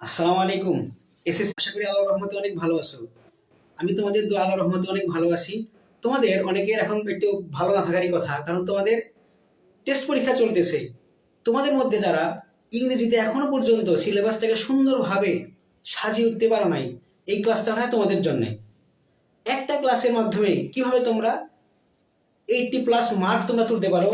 আসসালামু আলাইকুম। আশা করি আল্লাহর রহমতে অনেক ভালো আছো। আমি তোমাদের দোয়া আল্লাহর রহমতে অনেক ভালো আছি। তোমাদের অনেকের এখন একটু ভালো না থাকারই কথা, কারণ তোমাদের টেস্ট পরীক্ষা চলতেছে। তোমাদের মধ্যে যারা ইংরেজিতে এখনো পর্যন্ত সিলেবাসটাকে সুন্দরভাবে সাজিয়ে উঠতে পারো নাই, এই ক্লাসটা হয় তোমাদের জন্য। একটা ক্লাসের মাধ্যমে কিভাবে তোমরা 80+ মার্ক তোমরা তুলতে পারো,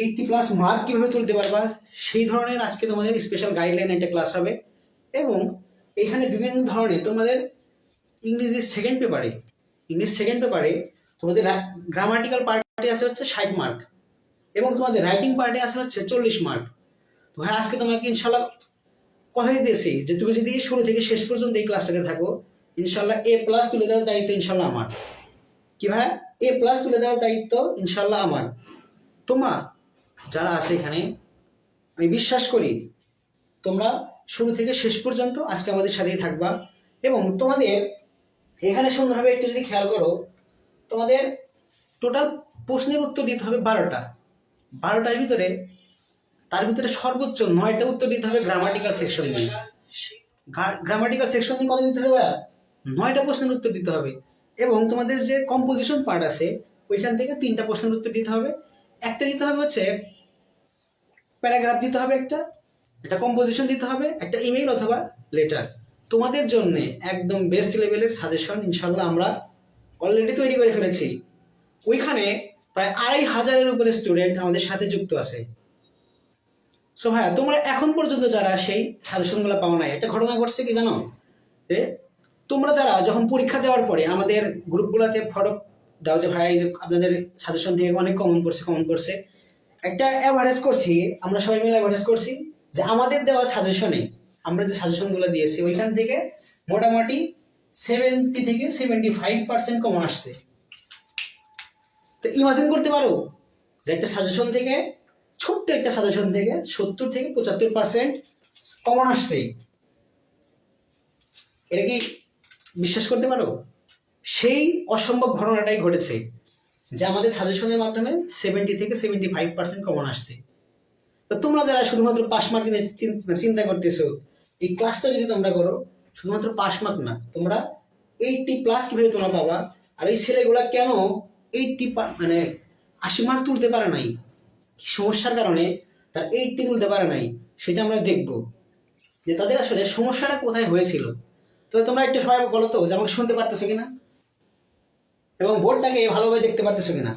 80+ মার্ক কিভাবে তুলতে পারবা, সেই ধরনের আজকে তোমাদের স্পেশাল গাইডলাইন একটা ক্লাস হবে। এবং এখানে বিভিন্ন ধরনের তোমাদের ইংলিশ সেকেন্ড পেপারে তোমাদের গ্রামাটিক্যাল পার্টে আছে হচ্ছে 60 মার্ক, এবং তোমাদের রাইটিং পার্টে আছে হচ্ছে 40 মার্ক। তো ভাই আজকে তোমাকে ইনশাল্লাহ কথা দিতেছি যে তুমি যদি শুরু থেকে শেষ পর্যন্ত এই ক্লাসটাতে থাকো, ইনশাল্লাহ A+ তুলে দেওয়ার দায়িত্ব ইনশাল্লাহ আমার। কি ভাই, A+ তুলে দেওয়ার দায়িত্ব ইনশাল্লাহ আমার। তোমার যারা আছে এখানে, আমি বিশ্বাস করি তোমরা শুরু থেকে শেষ পর্যন্ত আজকে আমাদের সাথেই থাকবা। এবং তোমাদের এখানে সুন্দরভাবে একটু যদি খেয়াল করো, তোমাদের টোটাল প্রশ্নের উত্তর দিতে হবে 12টার ভিতরে, তার ভিতরে সর্বোচ্চ 9টা উত্তর দিতে হবে গ্রামাটিক্যাল সেকশন নিয়ে। গ্রামাটিক্যাল সেকশন নিয়ে কত দিতে হবে? 9টা প্রশ্নের উত্তর দিতে হবে। এবং তোমাদের যে কম্পোজিশন পার্ট আছে, ওইখান থেকে 3টা প্রশ্নের উত্তর দিতে হবে। একটা দিতে হবে হচ্ছে প্যারাগ্রাফ দিতে হবে, একটা কম্পোজিশন দিতে হবে, একটা ইমেইল অথবা লেটার। তোমাদের জন্য একদম বেস্ট লেভেলের সাজেশন ইনশাল্লাহ আমরা অলরেডি তৈরি করে ফেলেছি। ওইখানে প্রায় 2500-এর উপরে স্টুডেন্ট আমাদের সাথে যুক্ত আছে। সো ভাইয়া, তোমরা এখন পর্যন্ত যারা সেই সাজেশনগুলো পাও নাই, একটা ঘটনা ঘটছে কি জানো? যে তোমরা যারা যখন পরীক্ষা দেওয়ার পরে আমাদের গ্রুপগুলোতে ফটো দাও যে ভাই যে আপনাদের সাজেশন থেকে অনেক কমন পড়ছে, একটা অ্যাভারেজ করছি, আমরা সবাই মিলে অ্যাভারেজ করছি যে আমাদের দেওয়া সাজেশনে, আমরা যে সাজেশনগুলো দিয়েছি ওইখান থেকে মোটামুটি 70 থেকে 75% কমন আসছে। তো ইমাজিন করতে পারো যে একটা সাজেশন থেকে, ছোট্ট একটা সাজেশন থেকে 70 থেকে 75% কমন আসছে। এটা কি বিশ্বাস করতে পারো? সেই অসম্ভব ঘটনাটাই ঘটেছে যে আমাদের সাজেশনের মাধ্যমে 70 থেকে 75% কমন আসছে। তো তোমরা যারা শুধুমাত্র পাস মার্ক নিয়ে চিন্তা করতেছো, এই ক্লাসটা যদি তোমরা করো, শুধুমাত্র পাস মার্ক না, তোমরা 80+ কিভাবে তোমরা পাবা। আর এই ছেলেগুলা কেন 80 মার্ক তুলতে পারে নাই, কি সমস্যার কারণে তার 80 তুলতে পারে নাই, সেটা আমরা দেখব যে তাদের আসলে সমস্যাটা কোথায় হয়েছিল। তো তোমরা একটু সবাই বলো তো যে আমাকে শুনতে পারতেছো কিনা, এবং বোর্ডটাকে ভালোভাবে দেখতে পারতেছো কিনা।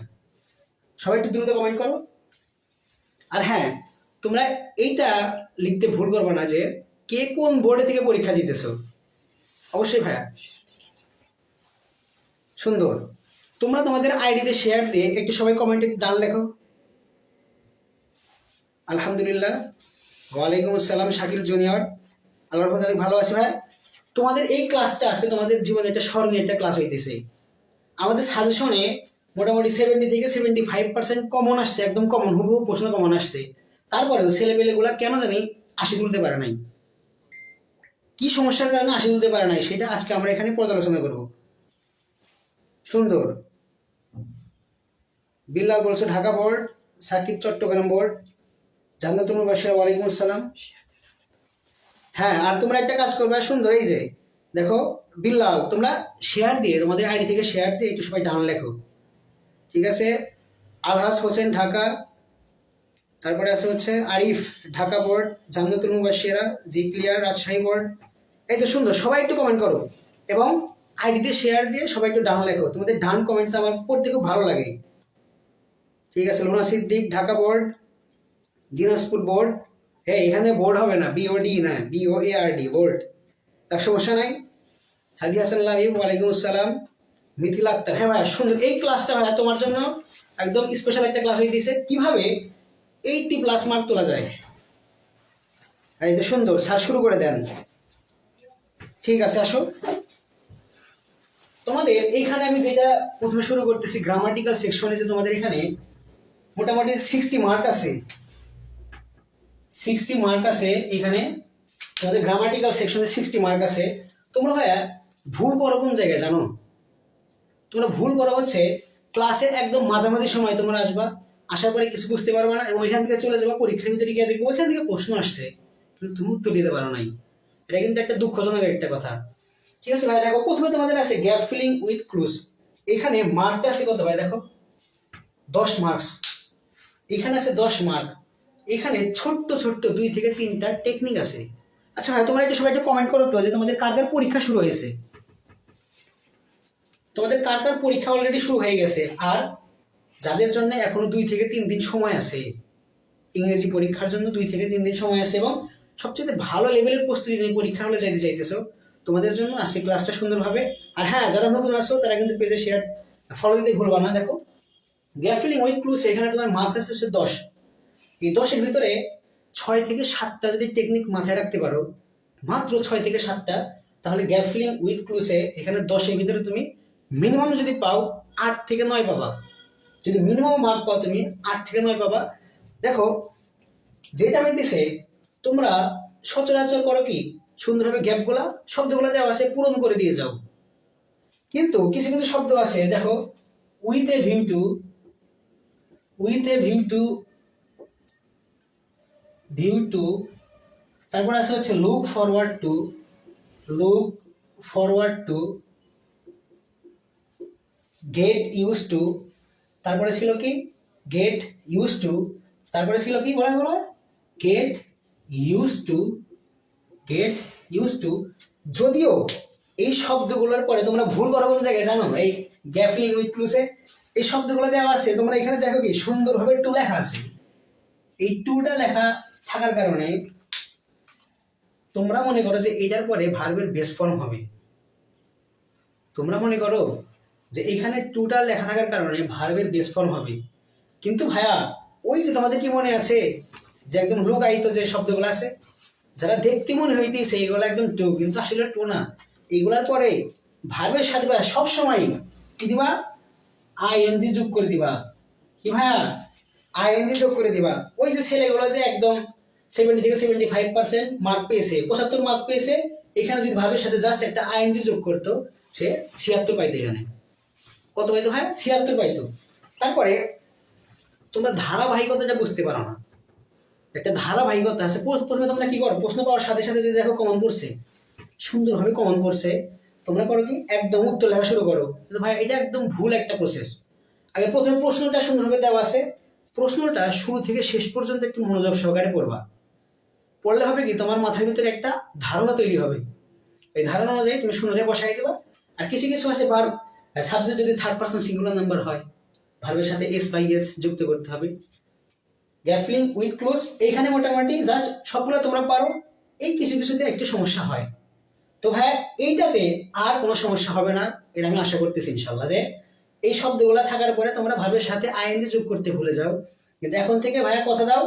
সবাই একটু দ্রুত কমেন্ট করো। আর হ্যাঁ, তোমরা এইটা লিখতে ভুল করবে না যে কে কোন বোর্ডে থেকে পরীক্ষা দিতেছো। অবশ্যই ভাইয়া, সুন্দর। তোমরা তোমাদের আইডিতে শেয়ার দিয়ে একটু সবাই কমেন্টে ডান লেখো। আলহামদুলিল্লাহ, ওয়ালাইকুম আসসালাম শাকিল জুনিয়র। আল্লাহর রহমতে অনেক ভালো আছি ভাই। তোমাদের এই ক্লাসটা আজকে তোমাদের জীবনে একটা স্মরণীয় একটা ক্লাস হইতেছে। আমাদের সাজেশনে মোটামুটি 70 থেকে 75% কমন আসছে, একদম কমন, হুবহু প্রশ্ন কমন আসছে। তারপরেও ছেলেপেলেগুলা কেন জানি 80 তুলতে পারে নাই, কি সমস্যার কারণে 80 তুলতে পারে নাই, সেটা আজকে আমরা এখানে পর্যালোচনা করব। সুন্দর। বিল্লাল বলছো ঢাকা বোর্ড, সাকিব চট্টগ্রাম বোর্ড, জান্নাতুল মুবাশশিরা ওয়ালাইকুম আসসালাম। হ্যাঁ, আর তোমরা একটা কাজ করবে, সুন্দর, এই যে দেখো বিল্লাল, তোমরা শেয়ার দিয়ে, তোমাদের আইডি থেকে শেয়ার দিয়ে একটু সবাই ডান লেখো, ঠিক আছে? আলহাজ হোসেন ঢাকা, তারপরে আছে হচ্ছে আরিফ ঢাকা বোর্ড, জান্নাতুল মুবাশশিরা জি ক্লিয়ার রাজশাহী বোর্ড। এই তো সুন্দর, সবাই একটু কমেন্ট করো এবং আইডিতে শেয়ার দিয়ে সবাই একটু ডান লেখো। তোমাদের ডান কমেন্টটা আমার পড়তে খুব ভালো লাগে। ঠিক আছে, লোনা সিদ্দিক ঢাকা বোর্ড, দিনাজপুর বোর্ড। হ্যাঁ, এখানে বোর্ড হবে না, BOD না, BOARD বোর্ড, তার সমস্যা নাই। সাদি হাসান লাহিব ওয়ালাইকুম আসসালাম। মিথিলা আক্তার, হ্যাঁ ভাইয়া সুন্দর। এই ক্লাসটা ভাইয়া তোমার জন্য একদম স্পেশাল একটা ক্লাস হয়ে দিয়েছে, কিভাবে 80+ মার্ক তোলা যায়। এই তো সুন্দর, স্যার শুরু করে দেন। ঠিক আছে, আসো। তোমাদের এইখানে আমি যেটা প্রথমে শুরু করতেছি, গ্রামাটিক্যাল সেকশনে যে তোমাদের এখানে মোটামুটি 60 মার্ক আছে, 60 মার্ক আছে এখানে তোমাদের গ্রামাটিক্যাল সেকশনে 60 মার্ক আছে। তোমরা ভাইয়া ভুল করো কোন জায়গায় জানো? তোমরা ভুল করো হচ্ছে ক্লাসের একদম মাঝামাঝি সময় তোমরা আসবা, আসার পরে কিছু বুঝতে পারবে না এবং ওইখান থেকে চলে যাবা, পরীক্ষার ভিতরে গিয়ে দেখবো ওইখান থেকে প্রশ্ন আসছে, কিন্তু তুমি উত্তর দিতে পারো নাই। এটা কিন্তু একটা দুঃখজনক একটা কথা। ঠিক আছে ভাই, দেখো প্রথমে তোমাদের আছে গ্যাপ ফিলিং উইথ ক্লুজ। এখানে মার্কটা আছে কত ভাই, দেখো 10 মার্কস। এখানে আছে 10 মার্ক। এখানে ছোট্ট ছোট্ট 2 থেকে 3টা টেকনিক আছে। আচ্ছা ভাই, তোমরা একটু সবাই একটু কমেন্ট করো তো যে তোমাদের কার কার পরীক্ষা শুরু হয়েছে, তোমাদের কার কার পরীক্ষা অলরেডি শুরু হয়ে গেছে, আর যাদের জন্য এখনো 2 থেকে 3 দিন সময় আছে, ইংরেজি পরীক্ষার জন্য 2 থেকে 3 দিন সময় আছে এবং সবচেয়ে ভালো লেভেলের প্রস্তুতি নিয়ে পরীক্ষা হলে যাইতে চাইতেছো, তোমাদের জন্য আজকে ক্লাসটা সুন্দর হবে। আর হ্যাঁ, যারা নতুন আছো তারা কিন্তু পেজে শেয়ার ফলো দিতে ভুলবা না। দেখো গ্যাপ ফিলিং উইথ ক্লুজ, এখানে তোমার মার্কস আছে হচ্ছে 10। এই 10-এর ভিতরে 6 থেকে 7টা যদি টেকনিক মাথায় রাখতে পারো, মাত্র 6 থেকে 7টা, তাহলে গ্যাপ ফিলিং উইথ ক্লুজে এখানে 10-এর ভিতরে তুমি মিনিমাম যদি পাও 8 থেকে 9 পাবা। যদি মিনিমাম মার্ক পাও তুমি 8 থেকে 9 পাবা। দেখো যেটা হইতেছে, তোমরা সচরাচর করো কি, সুন্দরভাবে গ্যাপগুলা শব্দগুলা দেওয়া আছে পূরণ করে দিয়ে যাও। কিন্তু কিছু কিছু শব্দ আছে, দেখো with a view to, with a view to, view to, তারপর আছে হচ্ছে look forward to, look forward to, get use to, তারপরে ছিল কি গেট ইউজ টু, তারপরে ছিল কি বলা বলা get use to, get use to. যদিও এই শব্দগুলোর পরে তোমরা ভুল করো কোন জায়গায় জানো, এই গ্যাপ ফিলিং উইথ ক্লুজে এই শব্দগুলো দেওয়া আছে, তোমরা এখানে দেখো কি সুন্দরভাবে টু লেখা আছে। এই টুটা লেখা থাকার কারণে তোমরা মনে করো যে এটার পরে ভার্বের বেস ফর্ম হবে। তোমরা মনে করো যে এখানে টুটা লেখা থাকার কারণে ভার্বের বেস ফর্ম হবে। কিন্তু ভাইয়া, ওই যে তোমাদের কি মনে আছে যে একদম লুকায়িত যে শব্দগুলো আছে, যারা দেখতে মনে হইতেছে এগুলো একদম টু, কিন্তু আসলে টু না। এগুলার পরে ভার্বের সাথে সব সময় কি দিবা, আইএনজি যোগ করে দিবা। কি ভাইয়া, আইএনজি যোগ করে দিবা। ওই যে ছেলেগুলো যে একদম 70 থেকে 75% মার্ক পেয়েছে, 75 মার্ক পেয়েছে, এখানে যদি ভার্বের সাথে জাস্ট একটা আইএনজি যোগ করতো, সে 76 পাইতো। এখানে কত পাইতো ভাই, 76 পাইতো। তারপরে তোমরা ধারাবাহিকতাটা বুঝতে পারো না। একটা ধারাবাহিকতা আছে। প্রথমে তোমরা কি করো, প্রশ্ন পাওয়ার সাথে সাথে যদি দেখো কমন পড়ছে, সুন্দরভাবে কমন পড়ছে, তোমরা করো কি একদম উত্তর লেখা শুরু করো। কিন্তু ভাই এটা একদম ভুল একটা প্রসেস। আগে প্রথমে প্রশ্নটা সুন্দরভাবে দেওয়া আছে, প্রশ্নটা শুরু থেকে শেষ পর্যন্ত একটু মনোযোগ সহকারে পড়বা। পড়লে হবে কি, তোমার মাথার ভিতরে একটা ধারণা তৈরি হবে। এই ধারণা অনুযায়ী তুমি সুন্দরভাবে বসাই দেবা। আর কিছু কিছু আছে ভার্ব, সাবজেক্ট যদি থার্ড পারসন সিঙ্গুলার নাম্বার হয়, ভার্বের সাথে এস বাই এস যুক্ত করতে হবে। গ্যাপ ফিলিং উইথ ক্লোজ, এইখানে মোটামুটি জাস্ট সবগুলো তোমরা পারো। এই কিছু কিছুতে একটু সমস্যা হয়। তো ভাই এইটাতে আর কোনো সমস্যা হবে না, এটা আমি আশা করতেছি ইনশাল্লাহ, যে এই শব্দগুলো থাকার পরে তোমরা ভার্বের সাথে আইএনজি যোগ করতে ভুলে যাও। কিন্তু এখন থেকে ভাইয়া কথা দাও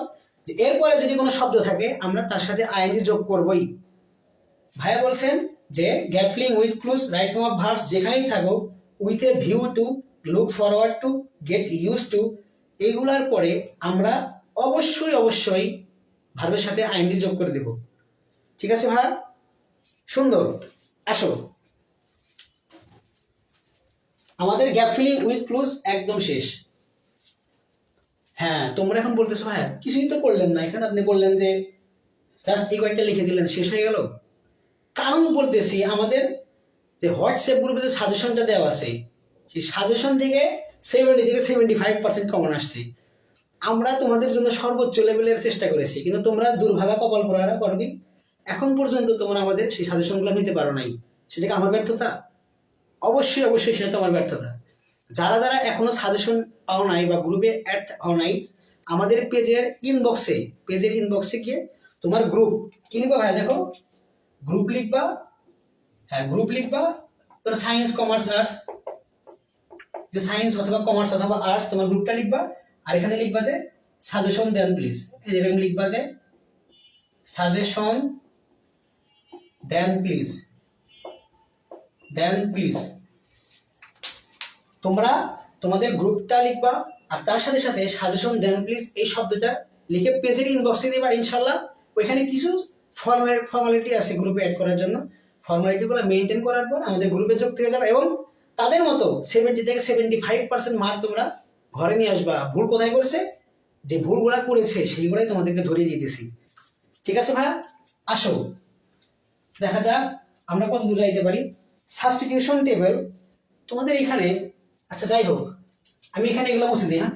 যে এরপরে যদি কোনো শব্দ থাকে আমরা তার সাথে আইএনজি যোগ করবই। ভাইয়া বলছেন যে gap filling with close, right form of verbs যেখানেই থাকো, with a view to, look forward to, get use to, এইগুলার পরে আমরা অবশ্যই অবশ্যই ভার্বের সাথে আইএনজি যোগ করে দেব। ঠিক আছে ভাইয়া, সুন্দর। আসো, আমাদের গ্যাপ ফিলিং উইথ ক্লোজ একদম শেষ। হ্যাঁ, তোমরা এখন বলতেছো ভাইয়া কিছুই তো করলেন না, এখানে আপনি বললেন যে জাস্ট এই কয়েকটা লিখে দিলেন শেষ হয়ে গেল। কারণ বলতেছি, আমাদের যে হোয়াটসঅ্যাপ গ্রুপে যে সাজেশনটা দেওয়া আছে, সেই সাজেশন থেকে 70 থেকে 75% কমন আসছে। আমরা তোমাদের জন্য সর্বোচ্চ লেভেলের চেষ্টা করেছি, কিন্তু তোমরা দুর্ভাগা কপাল পোড়ারা করবি, এখন পর্যন্ত তোমরা আমাদের সেই সাজেশনগুলো নিতে পারো নাই। সেটা কি আমার ব্যর্থতা? অবশ্যই অবশ্যই সেটা তোমার ব্যর্থতা। যারা যারা এখনো সাজেশন পাও নাই বা গ্রুপে অ্যাড হও নাই, আমাদের পেজের ইনবক্সে গিয়ে তোমার গ্রুপ কি লিখবা ভাই, দেখো গ্রুপ লিখবা। হ্যাঁ, গ্রুপ লিখবা। তোর সায়েন্স, কমার্স, আর্টস, যে সায়েন্স অথবা কমার্স অথবা আর্টস তোমার গ্রুপটা লিখবা। আর এখানে লিখবা যে সাজেশন দেন প্লিজ, এরকম লিখবা যে সাজেশন দেন প্লিজ, দেন প্লিজ। তোমরা তোমাদের গ্রুপটা লিখবা আর তার সাথে সাথে সাজেশন দেন প্লিজ এই শব্দটা লিখে পেজের ইনবক্সে দিবা। ইনশাল্লাহ ওইখানে কিছু ফর্মালিটি আছে গ্রুপে অ্যাড করার জন্য, ফর্মালিটিগুলো মেনটেন করার পর আমাদের গ্রুপে যুক্ত হয়ে যাবে এবং তাদের মতো 70 থেকে 75% মার্ক তোমরা ঘরে নিয়ে আসবা। ভুল কোথায় করছে, যে ভুলগুলা করেছে সেইগুলাই তোমাদেরকে ধরিয়ে দিতেছি। ঠিক আছে ভাইয়া, আসো দেখা যাক আমরা কত দূর যাইতে পারি। সাবস্টিটিউশন টেবিল তোমাদের এখানে, আচ্ছা যাই হোক, আমি এখানে এগুলো মুছে দিই। হ্যাঁ,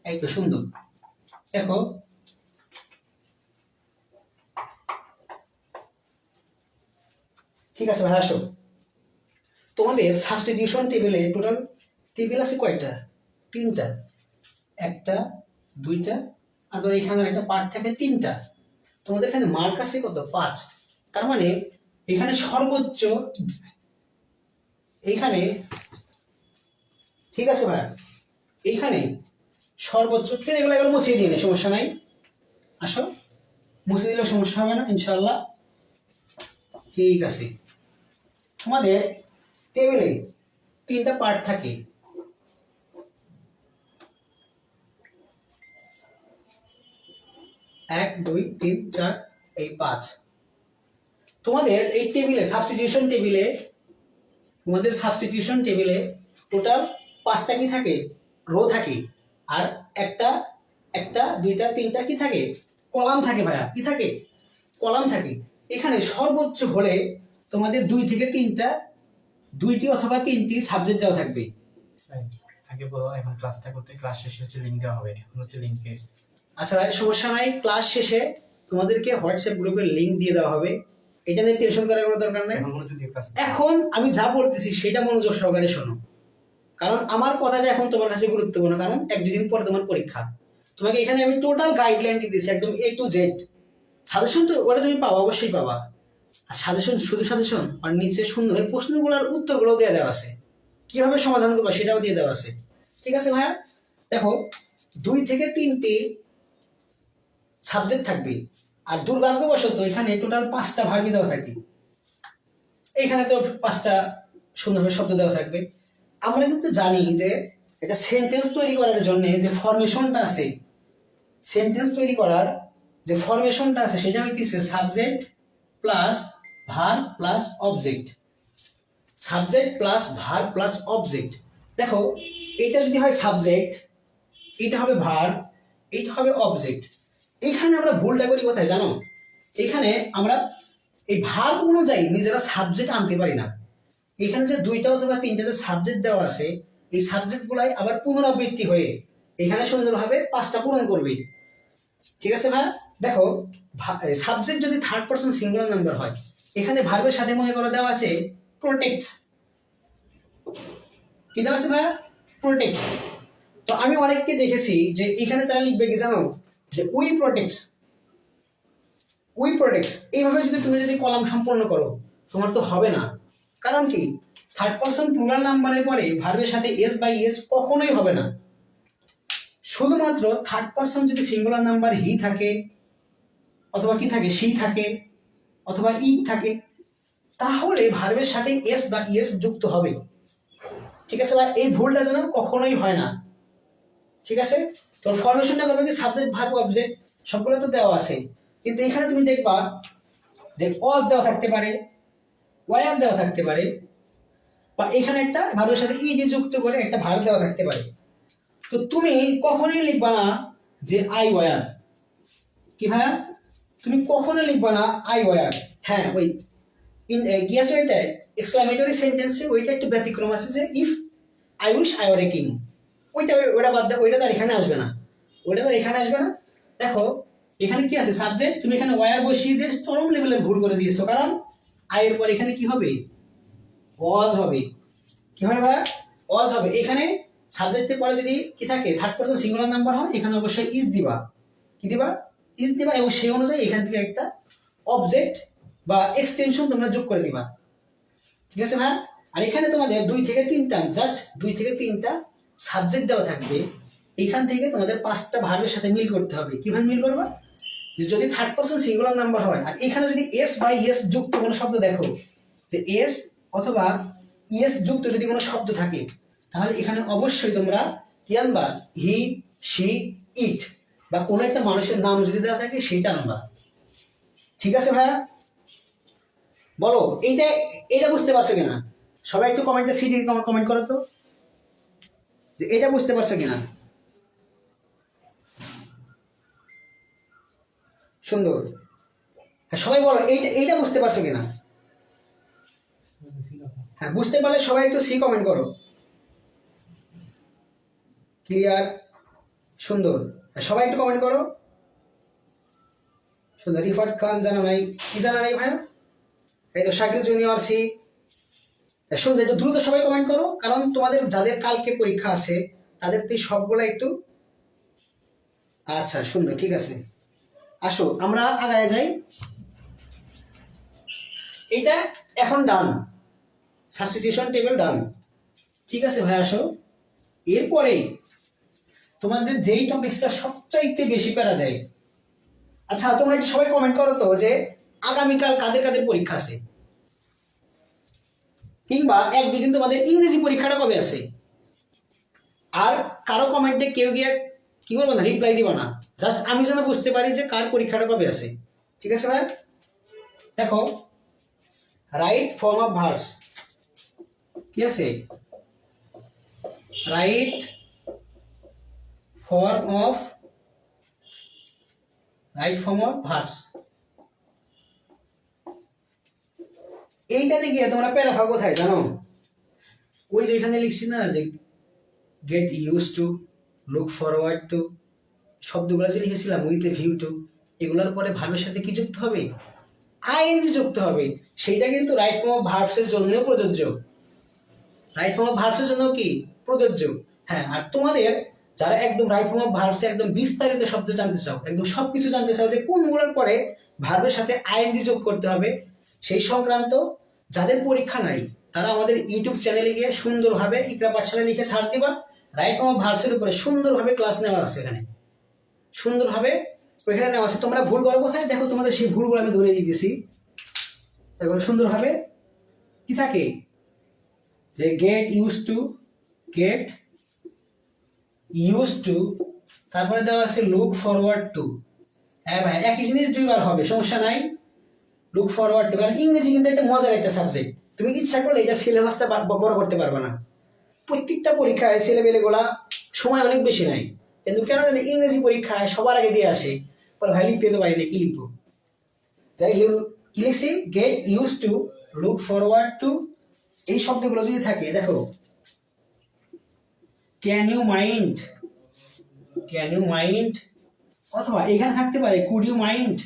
এই তো সুন্দর। দেখো ঠিক আছে ভাই, আসো। তোমাদের সাবস্টিটিউশন টেবিলে টোটাল টেবিল আছে কয়টা? 3টা। একটা, দুইটা, আর ধর এখানে একটা পার্ট থাকে 3টা। তোমাদের এখানে মার্ক আছে কত? 5। তার মানে এখানে সর্বোচ্চ, এইখানে, ঠিক আছে ভাইয়া, এইখানে সর্বোচ্চ, ঠিক আছে, এগুলো মুছিয়ে দিয়ে নেই, সমস্যা নাই। আসো, মুছে দিলেও সমস্যা হবে না ইনশাল্লাহ। ঠিক আছে, তোমাদের টেবিলে 3টা পার্ট থাকে। 1 2 3 4 এই 5। তোমাদের এই টেবিলে সাবস্টিটিউশন টেবিলে, তোমাদের সাবস্টিটিউশন টেবিলে টোটাল 5টা কি থাকে? রো থাকে। আর একটা, একটা, দুইটা, তিনটা কি থাকে? কলাম থাকে ভাইয়া। কি থাকে? কলাম থাকে। এখানে সর্বোচ্চ হলে তোমাদের 2 থেকে 3টা, 2টি অথবা 3টি সাবজেক্ট দেওয়া থাকবে। আগে বলো, এখন ক্লাসটা করতে, ক্লাস শেষে হচ্ছে লিংক দেওয়া হবে, এখন হচ্ছে লিংকে। আচ্ছা ভাই, সমস্যা নাই, ক্লাস শেষে তোমাদেরকে হোয়াটসঅ্যাপ গ্রুপের লিংক দিয়ে দেওয়া হবে। এটা নিয়ে টেনশন করার কোনো দরকার নাই। এখন আমি যা বলতেছি সেটা মনোযোগ সহকারে শোনো, কারণ আমার কথাটা এখন তোমার কাছে গুরুত্বপূর্ণ, কারণ 1-2 দিন পরে তোমার পরীক্ষা। তোমাকে এখানে আমি টোটাল গাইডলাইন দিতেছি, একদম A to Z। সাজেশন তো ওটা তুমি পাবা, অবশ্যই পাবা। আর সাজেশন, শুধু সাজেশন, আর নিচে সুন্দর প্রশ্নগুলোর উত্তরগুলো দিয়ে দেওয়া আছে, কিভাবে সমাধান করবা সেটাও দিয়ে দেওয়া আছে। ঠিক আছে ভাইয়া, দেখো 2 থেকে 3টি সাবজেক্ট থাকবে। আর দুর্ভাগ্যবশত এখানে টোটাল 5টা ভার্বই দেওয়া থাকবে। এখানে তো 5টা সুন্দরভাবে শব্দ দেওয়া থাকবে। আমরা কিন্তু জানি যে একটা সেন্টেন্স তৈরি করার জন্য যে ফরমেশনটা আছে, সেন্টেন্স তৈরি করার যে ফরমেশনটা আছে সেটা হইতেছে subject plus verb plus object. Subject plus verb plus object. দেখো, এটা যদি হয় সাবজেক্ট, এটা হবে ভার্ব, এটা হবে অবজেক্ট। এখানে আমরা ভুলটা করি কোথায় জানো? এখানে আমরা এই ভার্ব অনুযায়ী নিজেরা সাবজেক্ট আনতে পারি না। এখানে যে 2টা অথবা 3টা যে সাবজেক্ট দেওয়া আছে, এই সাবজেক্ট গুলাই আবার পুনরাবৃত্তি হয়ে এখানে সুন্দরভাবে 5টা পূরণ করবে। ঠিক আছে ভাই, দেখো সাবজেক্ট যদি থার্ড পারসন সিঙ্গুলার নাম্বার হয়, এখানে ভার্বের সাথে মনে করে দেওয়া আছে প্রোটেক্টস। কি দেওয়া আছে ভাই? প্রোটেক্টস। তো আমি অনেককে দেখেছি যে এখানে তারা লিখবে কি জানো, যে উই প্রোটেক্টস, উই প্রোটেক্টস। এইভাবে যদি তুমি কলাম সম্পন্ন করো, তোমার তো হবে না। কারণ কি, থার্ড পারসন প্লুরাল নাম্বারের পরে ভার্বের সাথে এস বাই এস কখনোই হবে না। শুধুমাত্র থার্ড পারসন যদি সিঙ্গুলার নাম্বার হি থাকে, অথবা কি থাকে, সি থাকে, অথবা ই থাকে, তাহলে ভার্বের সাথে এস বা ইএস যুক্ত হবে। ঠিক আছে ভাই, এই ভুলটা যেন কখনোই হয় না। ঠিক আছে, তোর ফরমেশনটা করবে কি, সাবজেক্ট ভার্ব অবজেক্ট সবগুলো তো দেওয়া আছে, কিন্তু এখানে তুমি দেখবা যে অজ দেওয়া থাকতে পারে, ওয়ার দেওয়া থাকতে পারে, বা এখানে একটা ভার্বের সাথে ইডি যুক্ত করে একটা ভার্ব দেওয়া থাকতে পারে। তো তুমি কখনোই লিখবা না যে আই ওয়ার। কি ভাইয়া? তুমি কখনোই লিখবা না আই ওয়ার। হ্যাঁ, ওই কি আছে ওইটা এক্সক্লামেটরি সেন্টেন্সে ওইটা একটু ব্যতিক্রম আছে, যে if I wish I were a king. ওইটা বাদ দাও, ওইটা তো আর এখানে আসবে না, ওইটা তো এখানে আসবে না। দেখো এখানে কি আছে, সাবজেক্ট, তুমি এখানে ওয়ার বসিয়ে দিয়ে চরম লেভেলের ভুল করে দিয়েছো, কারণ আই এর পর এখানে কি হবে, ওয়াজ হবে। কি হবে ভাইয়া? ওয়াজ হবে। এখানে সাবজেক্টের পরে যদি কি থাকে, থার্ড পারসন সিঙ্গুলার নাম্বার হয়, এখানে অবশ্যই ইজ দিবা। কি দিবা? ইজ দিবা, এবং সেই অনুযায়ী এখান থেকে একটা অবজেক্ট বা এক্সটেনশন তোমরা যোগ করে দিবা। ঠিক আছে ভাই? আর এখানে তোমাদের 2 থেকে 3টা, জাস্ট 2 থেকে 3টা সাবজেক্ট দেওয়া থাকবে। এখান থেকে তোমাদের 5টা ভার্বের সাথে মিল করতে হবে। কিভাবে মিল করবা? যে যদি থার্ড পারসন সিঙ্গুলার নাম্বার হয়, আর এখানে যদি এস বাই এস যুক্ত কোনো শব্দ দেখো, যে এস অথবা ইএস যুক্ত যদি কোনো শব্দ থাকে, তাহলে এখানে অবশ্যই তোমরা কি আনবা, হি, সি, ইট, বা কোনো একটা মানুষের নাম যদি দেওয়া থাকে সেইটা আনবা। ঠিক আছে ভাইয়া? বলো এইটা বুঝতে পারছো কিনা? সবাই একটু কমেন্টে সিডি কমেন্ট করো তো, যে এটা বুঝতে পারছো কিনা। সুন্দর। হ্যাঁ সবাই বলো, এইটা এইটা বুঝতে পারছো কিনা? হ্যাঁ বুঝতে পারলে সবাই একটু সি কমেন্ট করো। ক্লিয়ার? সুন্দর। হ্যাঁ, সবাই একটু কমেন্ট করো। সুন্দর। রিফাত খান জানা নাই, কি জানা নাই ভাইয়া? এই তো শাকিল জুনিয়র সি। সুন্দর, একটু দ্রুত সবাই কমেন্ট করো, কারণ তোমাদের যাদের কালকে পরীক্ষা আছে তাদের তুই সবগুলো একটু। আচ্ছা সুন্দর, ঠিক আছে। আসো আমরা আগায় যাই। এইটা এখন ডান, সাবস্টিটিউশন টেবিল ডান। ঠিক আছে ভাই, আসো। এরপরে তোমাদের যেই টপিকসটা সবচাইতে বেশি প্যারা দেয়, আচ্ছা তোমরা একটু সবাই কমেন্ট করো তো যে আগামীকাল কাদের কাদের পরীক্ষা আছে, কিংবা এক দুদিন তোমাদের ইংরেজি পরীক্ষাটা কবে আছে। আর কারো কমেন্টে কেউ গিয়ে কি করবো না, রিপ্লাই দিবা না, জাস্ট আমি যেন বুঝতে পারি যে কার পরীক্ষাটা কবে আছে। ঠিক আছে ভাই? দেখো, রাইট ফর্ম অফ ভার্বস, কি আছে? Right form of verbs. এইটাতে গিয়ে তোমরা প্যারা খাও কোথায় জানো? ওই যে এখানে লিখছি না যে get use to, look forward to, শব্দগুলো যে লিখেছিলাম উইথ এ ভিউ টু, এগুলোর পরে ভার্বের সাথে কি যুক্ত হবে? আইএনজি যুক্ত হবে। সেইটা কিন্তু রাইট ফর্ম অফ ভার্বসের জন্যও প্রযোজ্য। রাইট ফর্ম অফ ভার্বসের জন্য কি প্রযোজ্য? হ্যাঁ। আর তোমাদের যারা একদম রাইট ফর্ম অফ ভার্বসে একদম বিস্তারিত শব্দ জানতে চাও, একদম সবকিছু জানতে চাও যে কোনগুলোর পরে ভার্বের সাথে আইএনজি যোগ করতে হবে, সেই সংক্রান্ত যাদের পরীক্ষা নাই তারা আমাদের ইউটিউব চ্যানেলে গিয়ে সুন্দরভাবে ইকরা পাঠশালা লিখে সার্চ দিবা। রাইট ফর্ম অফ ভার্বসের উপরে সুন্দরভাবে ক্লাস নেওয়া আছে, এখানে সুন্দরভাবে ওইখানে নেওয়া আছে। তোমরা ভুল করো কোথায় দেখো, তোমাদের সেই ভুলগুলো আমি ধরে দিতেছি। এগুলো সুন্দরভাবে কি থাকে যে গেট ইউজ টু, তারপরে দেওয়া আছে লুক ফরওয়ার্ড টু। হ্যাঁ ভাই, একই জিনিস দুইবার হবে, সমস্যা নাই। লুক ফরওয়ার্ড টু, কারণ ইংরেজি কিন্তু একটা মজার একটা সাবজেক্ট, তুমি ইচ্ছা করলে এটা সিলেবাসটা বড় করতে পারবে না। প্রত্যেকটা পরীক্ষায় ছেলেবেলে গুলা সময় অনেক বেশি নাই, কিন্তু কেন জানি ইংরেজি পরীক্ষায় সবার আগে দিয়ে আসে, বলে ভাই লিখতে তো পারি না, কি লিখবো? যাই কি লিখছি, get use to, look forward to, এই শব্দগুলো যদি থাকে, দেখো ক্যান ইউ মাইন্ড, অথবা এখানে থাকতে পারে কুড ইউ মাইন্ড।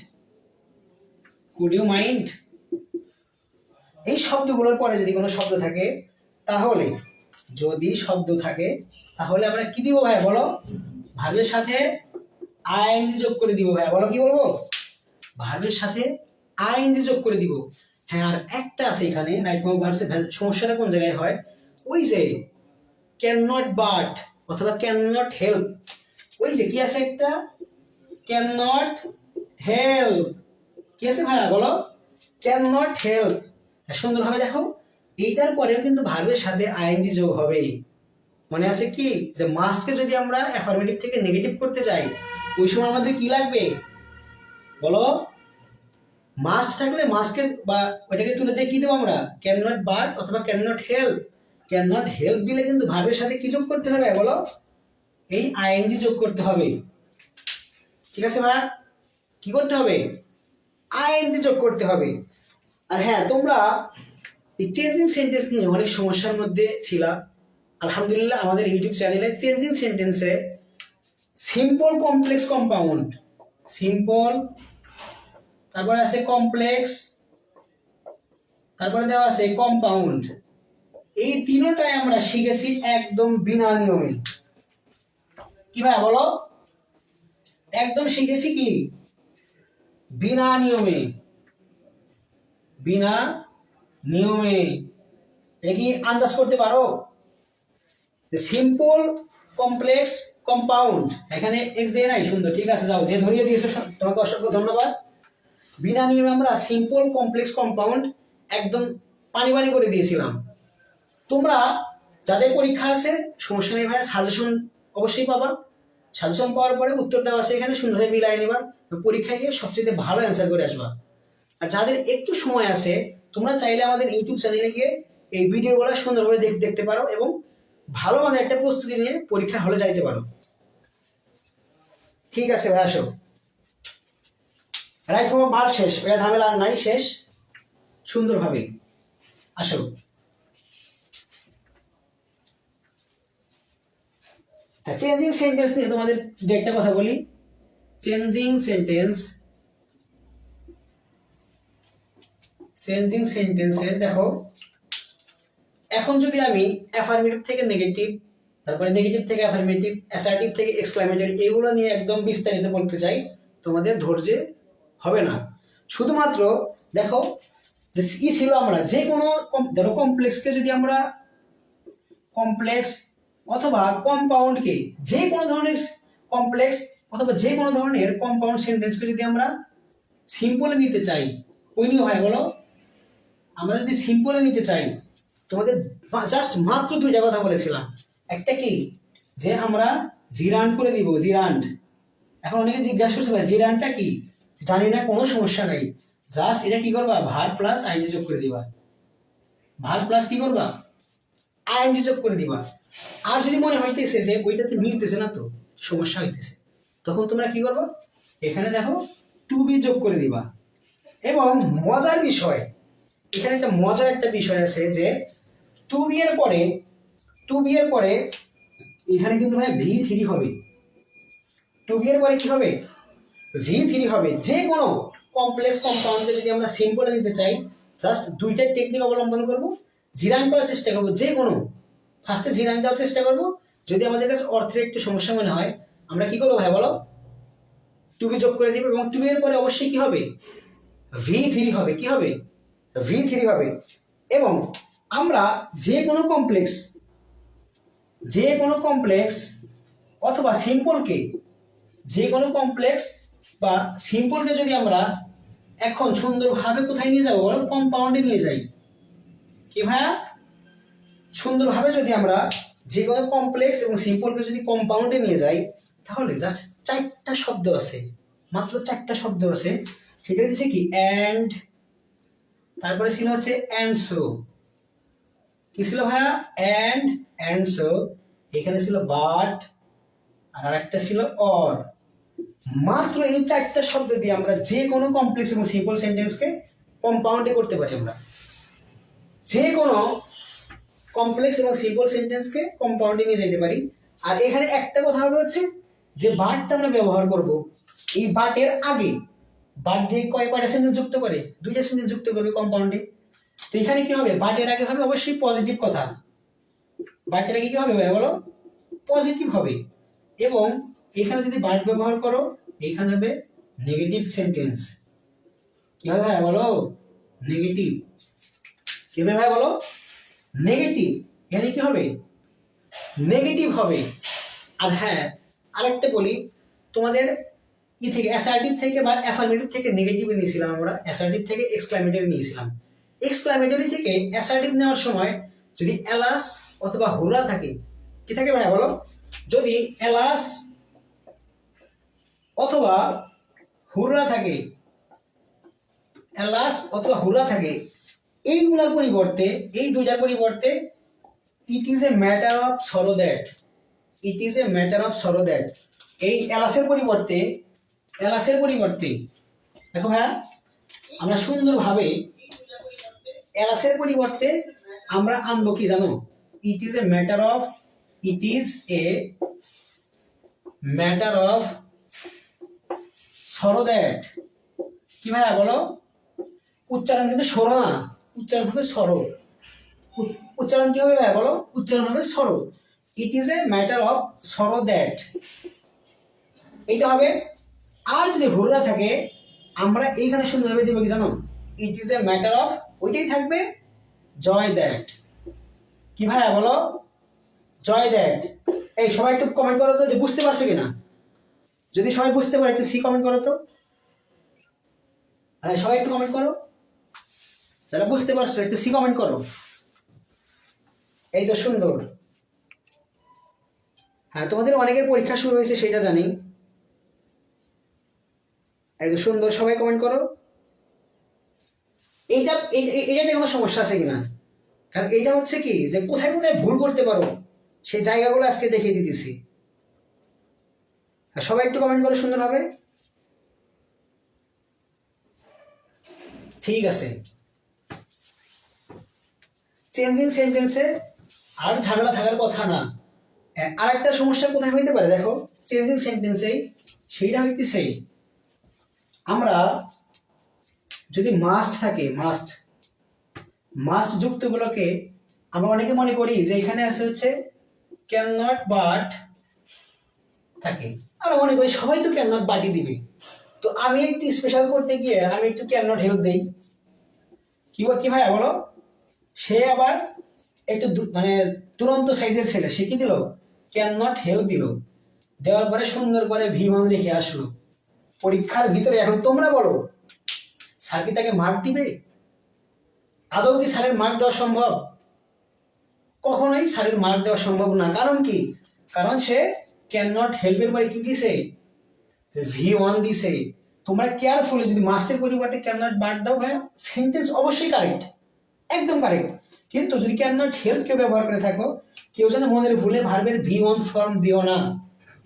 এই শব্দগুলোর পরে যদি কোনো শব্দ থাকে, তাহলে আমরা কি দিব ভাই বলো? ভার্বের সাথে আইএনজি যোগ করে দিব। ভাই বলো কি বলবো? ভার্বের সাথে আইএনজি যোগ করে দিব। হ্যাঁ, আর একটা আছে এখানে রাইট ফর্ম অফ ভার্বসের সমস্যাটা কোন জায়গায় হয়, ওই যে ক্যান নট বাট অথবা ক্যান নট হেল্প। ওই যে কি আছে একটা ক্যান নট হেল্প, কি আছে ভাইয়া বলো? Can not help. সুন্দরভাবে দেখো, এইটার পরেও কিন্তু ভার্বের সাথে আইএনজি যোগ হবে। মনে আছে কি যে মাস্টকে যদি আমরা অ্যাফার্মেটিভ থেকে নেগেটিভ করতে যাই, ওই সময় আমাদের কি লাগবে বলো? মাস্ট থাকলে মাস্টকে বা ওইটাকে তুলে দিয়ে কি দেবো আমরা? ক্যান নট বাট অথবা ক্যান নট হেল্প দিলে কিন্তু ভার্বের সাথে কি যোগ করতে হবে বলো? এই আইএনজি যোগ করতে হবে। ঠিক আছে ভাই, কি করতে হবে? আইএনজি যোগ করতে হবে। আর হ্যাঁ, তোমরা এই চেঞ্জিং সেন্টেন্স নিয়ে অনেক সমস্যার মধ্যে ছিলা। আলহামদুলিল্লাহ আমাদের ইউটিউব চ্যানেলে চেঞ্জিং সেন্টেন্সে সিম্পল, কমপ্লেক্স, কম্পাউন্ড, সিম্পল, তারপরে আছে কমপ্লেক্স, তারপরে দেওয়া আছে কম্পাউন্ড, এই তিনটাই আমরা শিখেছি একদম বিনা নিয়মে। কি ভাই বলো? একদম শিখেছি কি বিনা নিয়মে। এটা কি আন্দাজ করতে পারো? সিম্পল, কমপ্লেক্স, কম্পাউন্ড, এখানে এক্স দিয়ে নাই, সুন্দর, ঠিক আছে, যাও, যে ধরিয়ে দিয়েছো তোমাকে অসংখ্য ধন্যবাদ। বিনা নিয়মে আমরা সিম্পল, কমপ্লেক্স, কম্পাউন্ড একদম পানি করে দিয়েছিলাম। তোমরা যাদের পরীক্ষা আছে সমস্যা নেই ভাই, সাজেশন অবশ্যই পাবা। সাজেশন পাওয়ার পরে উত্তর দেওয়া আছে এখানে, সুন্দরভাবে মিলাই নেবা, পরীক্ষায় গিয়ে সবচেয়ে ভালো অ্যান্সার করে আসবা। আর যাদের একটু সময় আছে, তোমরা চাইলে আমাদের ইউটিউব চ্যানেলে গিয়ে এই ভিডিওগুলো সুন্দরভাবে দেখতে পারো এবং ভালো মানের একটা প্রস্তুতি নিয়ে পরীক্ষার হলে যাইতে পারো। ঠিক আছে ভাই, আসো। রাইট ফর্ম অফ ভার্ব শেষ, ওটা ঝামেলা আর নাই, শেষ সুন্দরভাবে। আসো চেঞ্জিং সেন্টেন্স নিয়ে তোমাদের দু একটা কথা বলি। চেঞ্জিং সেন্টেন্সের দেখো, এখন যদি আমি অ্যাফার্মেটিভ থেকে নেগেটিভ, তারপরে নেগেটিভ থেকে অ্যাফার্মেটিভ, অ্যাসার্টিভ থেকে এক্সক্লামেটরি, এগুলো নিয়ে একদম বিস্তারিত বলতে চাই, তোমাদের ধৈর্যে হবে না। শুধুমাত্র দেখো যে ই ছিল, আমরা যে কোনো ধরো কমপ্লেক্সকে যদি আমরা কমপ্লেক্স অথবা কম্পাউন্ডকে, যে কোনো ধরনের কমপ্লেক্স অথবা যে কোনো ধরনের কম্পাউন্ড সেন্টেন্সকে যদি আমরা সিম্পলে নিতে চাই, ওই নিয়ে হয় বলো, আমরা যদি সিম্পলে নিতে চাই, তোমাদের জাস্ট মাত্র দুইটা কথা বলেছিলাম। একটা কি, যে আমরা জিরান্ড করে দিব, জিরান্ড। এখন অনেকে জিজ্ঞাসা করছে ভাই জিরান্ডটা কি, জানি না, কোনো সমস্যা নাই, জাস্ট এটা কি করবা, ভার্ব প্লাস আইএনজি যোগ করে দিবা, ভার্ব প্লাস কি করবা, আইএনজি যোগ করে দিবা। আর যদি মনে হইতেছে যে ওইটাতে মিলতেছে না, তো সমস্যা হইতেছে, তখন তোমরা কি করবা, এখানে দেখো টু বি যোগ করে দিবা। এবং মজার বিষয়, এখানে একটা মজার একটা বিষয় আছে যে টু বি এর পরে এখানে কিন্তু ভাই V3 হবে। টু বি এর পরে কি হবে, V3 হবে। যে কোনো কমপ্লেক্স কম্পাউন্ডকে যদি আমরা সিম্পলে নিতে চাই, জাস্ট দুইটা টেকনিক অবলম্বন করব। জিরান করার চেষ্টা করব, যে কোনো ফার্স্টে জিরান দেওয়ার চেষ্টা করব। যদি আমাদের কাছে অর্থের একটু সমস্যা মনে হয়, আমরা কি করবো ভাই বলো, টু বি যোগ করে দিব, এবং টু বি এর পরে অবশ্যই কি হবে, V3 হবে। কি হবে, V3 হবে। এবং আমরা যে কোনো কমপ্লেক্স অথবা সিম্পলকে, যে কোনো কমপ্লেক্স বা সিম্পলকে যদি আমরা এখন সুন্দরভাবে কোথায় নিয়ে যাবো বলো, কম্পাউন্ডে নিয়ে যাই। কি ভাইয়া, সুন্দরভাবে যদি আমরা যে কোনো কমপ্লেক্স এবং সিম্পলকে যদি কম্পাউন্ডে নিয়ে যাই, তাহলে জাস্ট চারটা শব্দ আছে, মাত্র চারটা শব্দ আছে। সেটা হচ্ছে কি, অ্যান্ড, তারপরে ছিল হচ্ছে অ্যান্ড সো। কি ছিল ভাইয়া, অ্যান্ড সো, এখানে ছিল বাট, আর একটা ছিল অর। মাত্র এই চারটা শব্দ দিয়ে আমরা যে কোনো কমপ্লেক্স এবং সিম্পল সেন্টেন্সকে কম্পাউন্ডে করতে পারি। আমরা যে কোনো কমপ্লেক্স এবং সিম্পল সেন্টেন্সকে কম্পাউন্ডে নিয়ে যেতে পারি। আর এখানে একটা কথা হবে হচ্ছে, যে বাটটা আমরা ব্যবহার করব, এই বাটের আগে, বাট দিয়ে কয়টা সেন্টেন্স যুক্ত করে, দুইটা সেন্টেন্স যুক্ত করবে কম্পাউন্ডে। তো এখানে কি হবে, বাটের আগে হবে অবশ্যই পজিটিভ কথা, বাটের আগে কি হবে ভাই বলো, পজিটিভ হবে। এবং এখানে যদি বাট ব্যবহার করো, এখানে হবে নেগেটিভ সেন্টেন্স। কি হবে ভাই বলো, নেগেটিভ। কি হবে ভাই বলো, নেগেটিভ। এখানে কি হবে, নেগেটিভ হবে। আর হ্যাঁ, আরেকটা বলি, তোমাদের ই থেকে অ্যাসার্টিভ থেকে বা অ্যাফার্মেটিভ থেকে নেগেটিভ নিয়েছিলাম আমরা, অ্যাসার্টিভ থেকে এক্সক্লামেটরি নিয়েছিলাম। এক্সক্লামেটরি থেকে অ্যাসার্টিভ নেওয়ার সময় যদি এলাস অথবা হুররা থাকে, কি থাকে ভাই বলো, যদি এলাস অথবা হুররা থাকে, এলাস অথবা হুররা থাকে, এইগুলোর পরিবর্তে, এই দুইটার পরিবর্তে it is a matter of sorrow that, it is a matter of sorrow that, এই এলাসের পরিবর্তে দেখো হ্যাঁ, আমরা সুন্দরভাবে এলাসের পরিবর্তে আমরা আনবো কি জানো, it is a matter of, it is a matter of sorrow that. কি ভাইয়া বলো, উচ্চারণ কিন্তু সরো না, উচ্চারণ হবে সরো। উচ্চারণ কি হবে ভাই বলো, উচ্চারণ হবে সরো। It is a matter of sorrow that, এইটা হবে। আর যদি হুররা থাকে, আমরা এইখানে সুন্দরভাবে দিব কি জানো, it is a matter of, ওইটাই থাকবে জয় দ্যাট। কি ভাইয়া বলো, জয় দ্যাট। এই সবাই একটু কমেন্ট করো তো যে বুঝতে পারছো কিনা, যদি সবাই বুঝতে পারে একটু সি কমেন্ট করো তো, সবাই একটু কমেন্ট করো, যারা বুঝতে পারছো একটু সি কমেন্ট করো। এই তো সুন্দর। হ্যাঁ, তোমাদের অনেকের পরীক্ষা শুরু হয়েছে সেটা জানি। এই তো সুন্দর, সবাই কমেন্ট করো। এইটাতে কোনো সমস্যা আছে কিনা, কারণ এইটা হচ্ছে কি, যে কোথায় কোথায় ভুল করতে পারো সেই জায়গাগুলো আজকে দেখিয়ে দিতেছি। সবাই একটু কমেন্ট করো সুন্দরভাবে। ঠিক আছে, চেঞ্জিং সেন্টেন্সে আর ঝামেলা থাকার কথা না। আর একটা সমস্যা কোথায় হইতে পারে দেখো, চেঞ্জিং সেন্টেন্সে সেইটা হইতেছে আমরা যদি মাস্ট থাকে, মাস্ট যুক্তগুলোকে আমরা অনেকে মনে করি যে এখানে আছে হচ্ছে ক্যান নট বাট থাকে, আমরা মনে করি সবাই তো ক্যান নট বাটই দিবে, তো আমি একটু স্পেশাল করতে গিয়ে আমি একটু ক্যান নট হেল্প দেই। কি ভাইয়া বলো, সে আবার একটু মানে দুরন্ত সাইজের ছেলে, সে কি দিল, ক্যান নট হেল্প দিল, দেওয়ার পরে সুন্দর করে V1 রেখে আসলো পরীক্ষার ভিতরে। এখন তোমরা বলো স্যার কি তাকে মার্ক দিবে? আদৌ কি স্যারের মার্ক দেওয়া সম্ভব? কখনোই স্যারের মার্ক দেওয়া সম্ভব না। কারণ কি, কারণ সে ক্যান নট হেল্পের পরে কি দিছে, V1 দিছে। তোমরা কেয়ারফুলি যদি মাস্টের পরিবর্তে ক্যান নট বাট দাও ভাই, সেন্টেন্স অবশ্যই কারেক্ট, একদম কারেক্ট, কিন্তু যদি ক্যান নট হেল্প কেউ ব্যবহার করে থাকো, কেউ যেন মনের ভুলে ভার্বের V1 ফর্ম দিও না।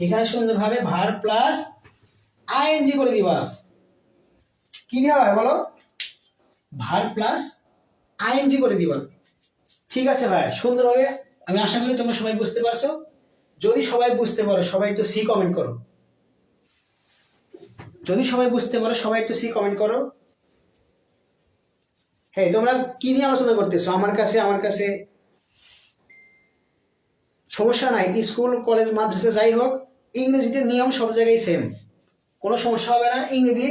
এখানে সুন্দরভাবে ভার্ব প্লাস আইএনজি করে দিবা। কি দেওয়া হয় বলো, ভার্ব প্লাস আইএনজি করে দিবা। ঠিক আছে ভাই, সুন্দরভাবে, আমি আশা করি তোমরা সবাই বুঝতে পারছো। যদি সবাই বুঝতে পারো সবাই একটু সি কমেন্ট করো, যদি সবাই বুঝতে পারো সবাই একটু সি কমেন্ট করো। হ্যাঁ, তোমরা কি নিয়ে আলোচনা করতেছো? আমার কাছে সমস্যা নাই, স্কুল কলেজ মাদ্রাসা যাই হোক, ইংরেজিতে নিয়ম সব জায়গায় সেম, কোনো সমস্যা হবে না। ইংরেজি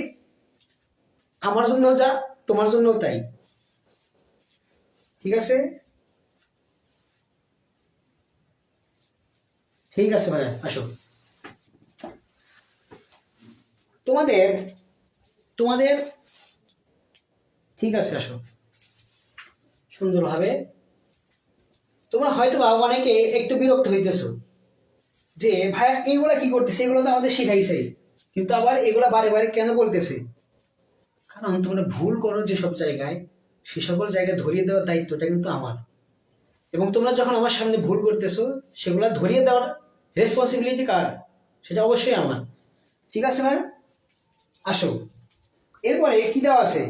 আমার জন্য যা, তোমার জন্য তাই, ঠিক আছে? ঠিক আছে ভাই, আসো। তোমাদের তোমাদের ঠিক আছে, আসো সুন্দরভাবে। তোমরা হয়তো বা অনেকে একটু বিরক্ত হইতেছো যে ভাইয়া এইগুলা কি করতেছে, এগুলো তো আমাদের শিখাইছে, কিন্তু আবার এগুলা বারে বারে কেন বলতেছে? কারণ তোমরা ভুল করো যেসব জায়গায়, সে সকল জায়গায় ধরিয়ে দেওয়ার দায়িত্বটা কিন্তু আমার। এবং তোমরা যখন আমার সামনে ভুল করতেছো, সেগুলা ধরিয়ে দেওয়ার রেসপন্সিবিলিটি কার? সেটা অবশ্যই আমার। ঠিক আছে ভাই, আসো। এরপরে কি দেওয়া আছে,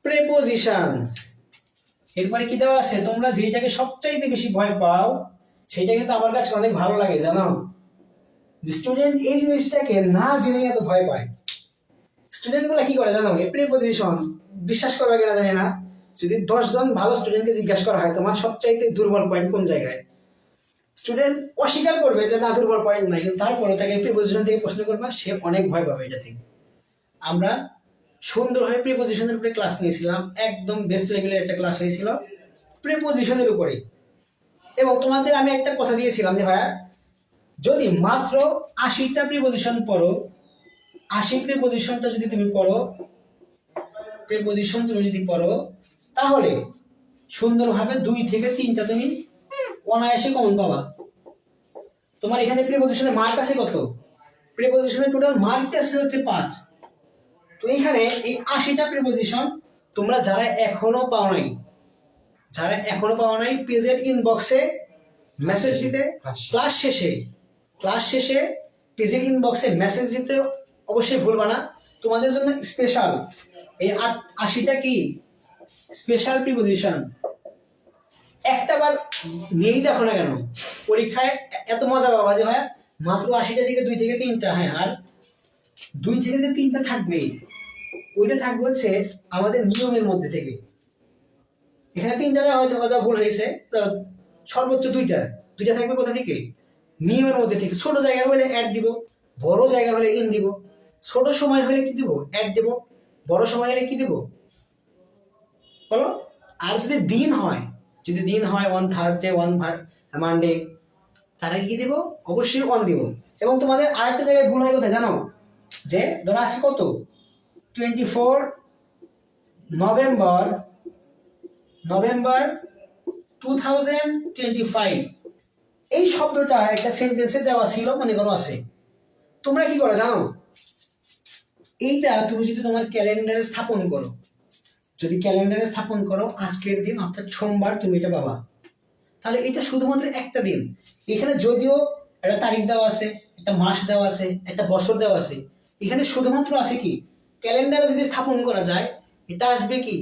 প্রেপোজিশন। এরপরে কি দেওয়া আছে, তোমরা যেটাকে সবচাইতে বেশি ভয় পাও সেটা কিন্তু আমার কাছে অনেক ভালো লাগে, জানো? স্টুডেন্ট এই জিনিসটাকে না জেনে এত ভয় পায়। স্টুডেন্ট গুলা কি করে জানো, প্রিপোজিশন, বিশ্বাস করবে কিনা জানি না, যদি 10 জন ভালো স্টুডেন্টকে জিজ্ঞাসা করা হয় তোমার সবচাইতে দুর্বল পয়েন্ট কোন জায়গায়, স্টুডেন্ট অস্বীকার করবে যে না দুর্বল পয়েন্ট নাই, কিন্তু তারপরে তাকে প্রিপোজিশন থেকে প্রশ্ন করবা, সে অনেক ভয় পাবে এটা থেকে। আমরা সুন্দরভাবে প্রিপোজিশনের উপরে ক্লাস নিয়েছিলাম, একদম বেস্ট লেভেলের একটা ক্লাস হয়েছিল প্রিপোজিশনের উপরে। এবং তোমাদের আমি একটা কথা দিয়েছিলাম যে ভাইয়া যদি মাত্র 80টা প্রিপোজিশন পড়ো, 80 প্রিপোজিশনটা যদি তুমি পড়ো, প্রিপোজিশন তুমি যদি পড়ো, তাহলে সুন্দরভাবে 2 থেকে 3টা তুমি অনায়াসে কমন পাবা। তোমার এখানে প্রিপোজিশনের মার্ক আছে কত? প্রিপোজিশনের টোটাল মার্ক আছে হচ্ছে 5। তো এইখানে এই 80টা প্রিপোজিশন তোমরা যারা এখনো পাও নাই, পেজের ইনবক্সে মেসেজ দিতে, ক্লাস শেষে পেজের ইনবক্সে মেসেজ দিতে অবশ্যই ভুলবা না। তোমাদের জন্য স্পেশাল এই 80টা কি স্পেশাল প্রিপোজিশন, একটা বার নিয়েই দেখো না কেন, পরীক্ষায় এত মজা পাবা যে ভাই মাত্র 80টা থেকে 2 থেকে 3টা, হ্যাঁ, আর 2 থেকে যে 3টা থাকবে ওইটা থাকবে হচ্ছে আমাদের নিয়মের মধ্যে থেকে। এখানে 3টা হয়তো ভুল হয়েছে, সর্বোচ্চ 2টা থাকবে কোথা থেকে, নিয়মের মধ্যে থেকে। ছোট জায়গা হলে অ্যাড দিব, বড় জায়গা হলে ইন দিব। ছোট সময় হলে কি দিব, অ্যাড দেব। বড় সময় হলে কি দিব বলো? আর যদি দিন হয়, ওয়ান থার্সডে, ওয়ান মানডে, তাহলে কি দিব, অবশ্যই অন দিব। এবং তোমাদের আরেকটা জায়গায় ভুল হয় কোথায় জানো, যে ধরো আজকে কত 24 নভেম্বর 2025, এই শব্দটা একটা সেন্টেন্সে দেওয়া ছিল, মনে করো আছে। তোমরা কি করো জানো, এইটা তুমি যদি তোমার ক্যালেন্ডারে স্থাপন করো, আজকের দিন অর্থাৎ সোমবার তুমি এটা পাবা, তাহলে এটা শুধুমাত্র একটা দিন। এখানে যদিও একটা তারিখ দেওয়া আছে, একটা মাস দেওয়া আছে, একটা বছর দেওয়া আছে, এখানে শুধুমাত্র আছে কি ক্যালেন্ডারে যদি স্থাপন করা যায়, এটা আসবে কি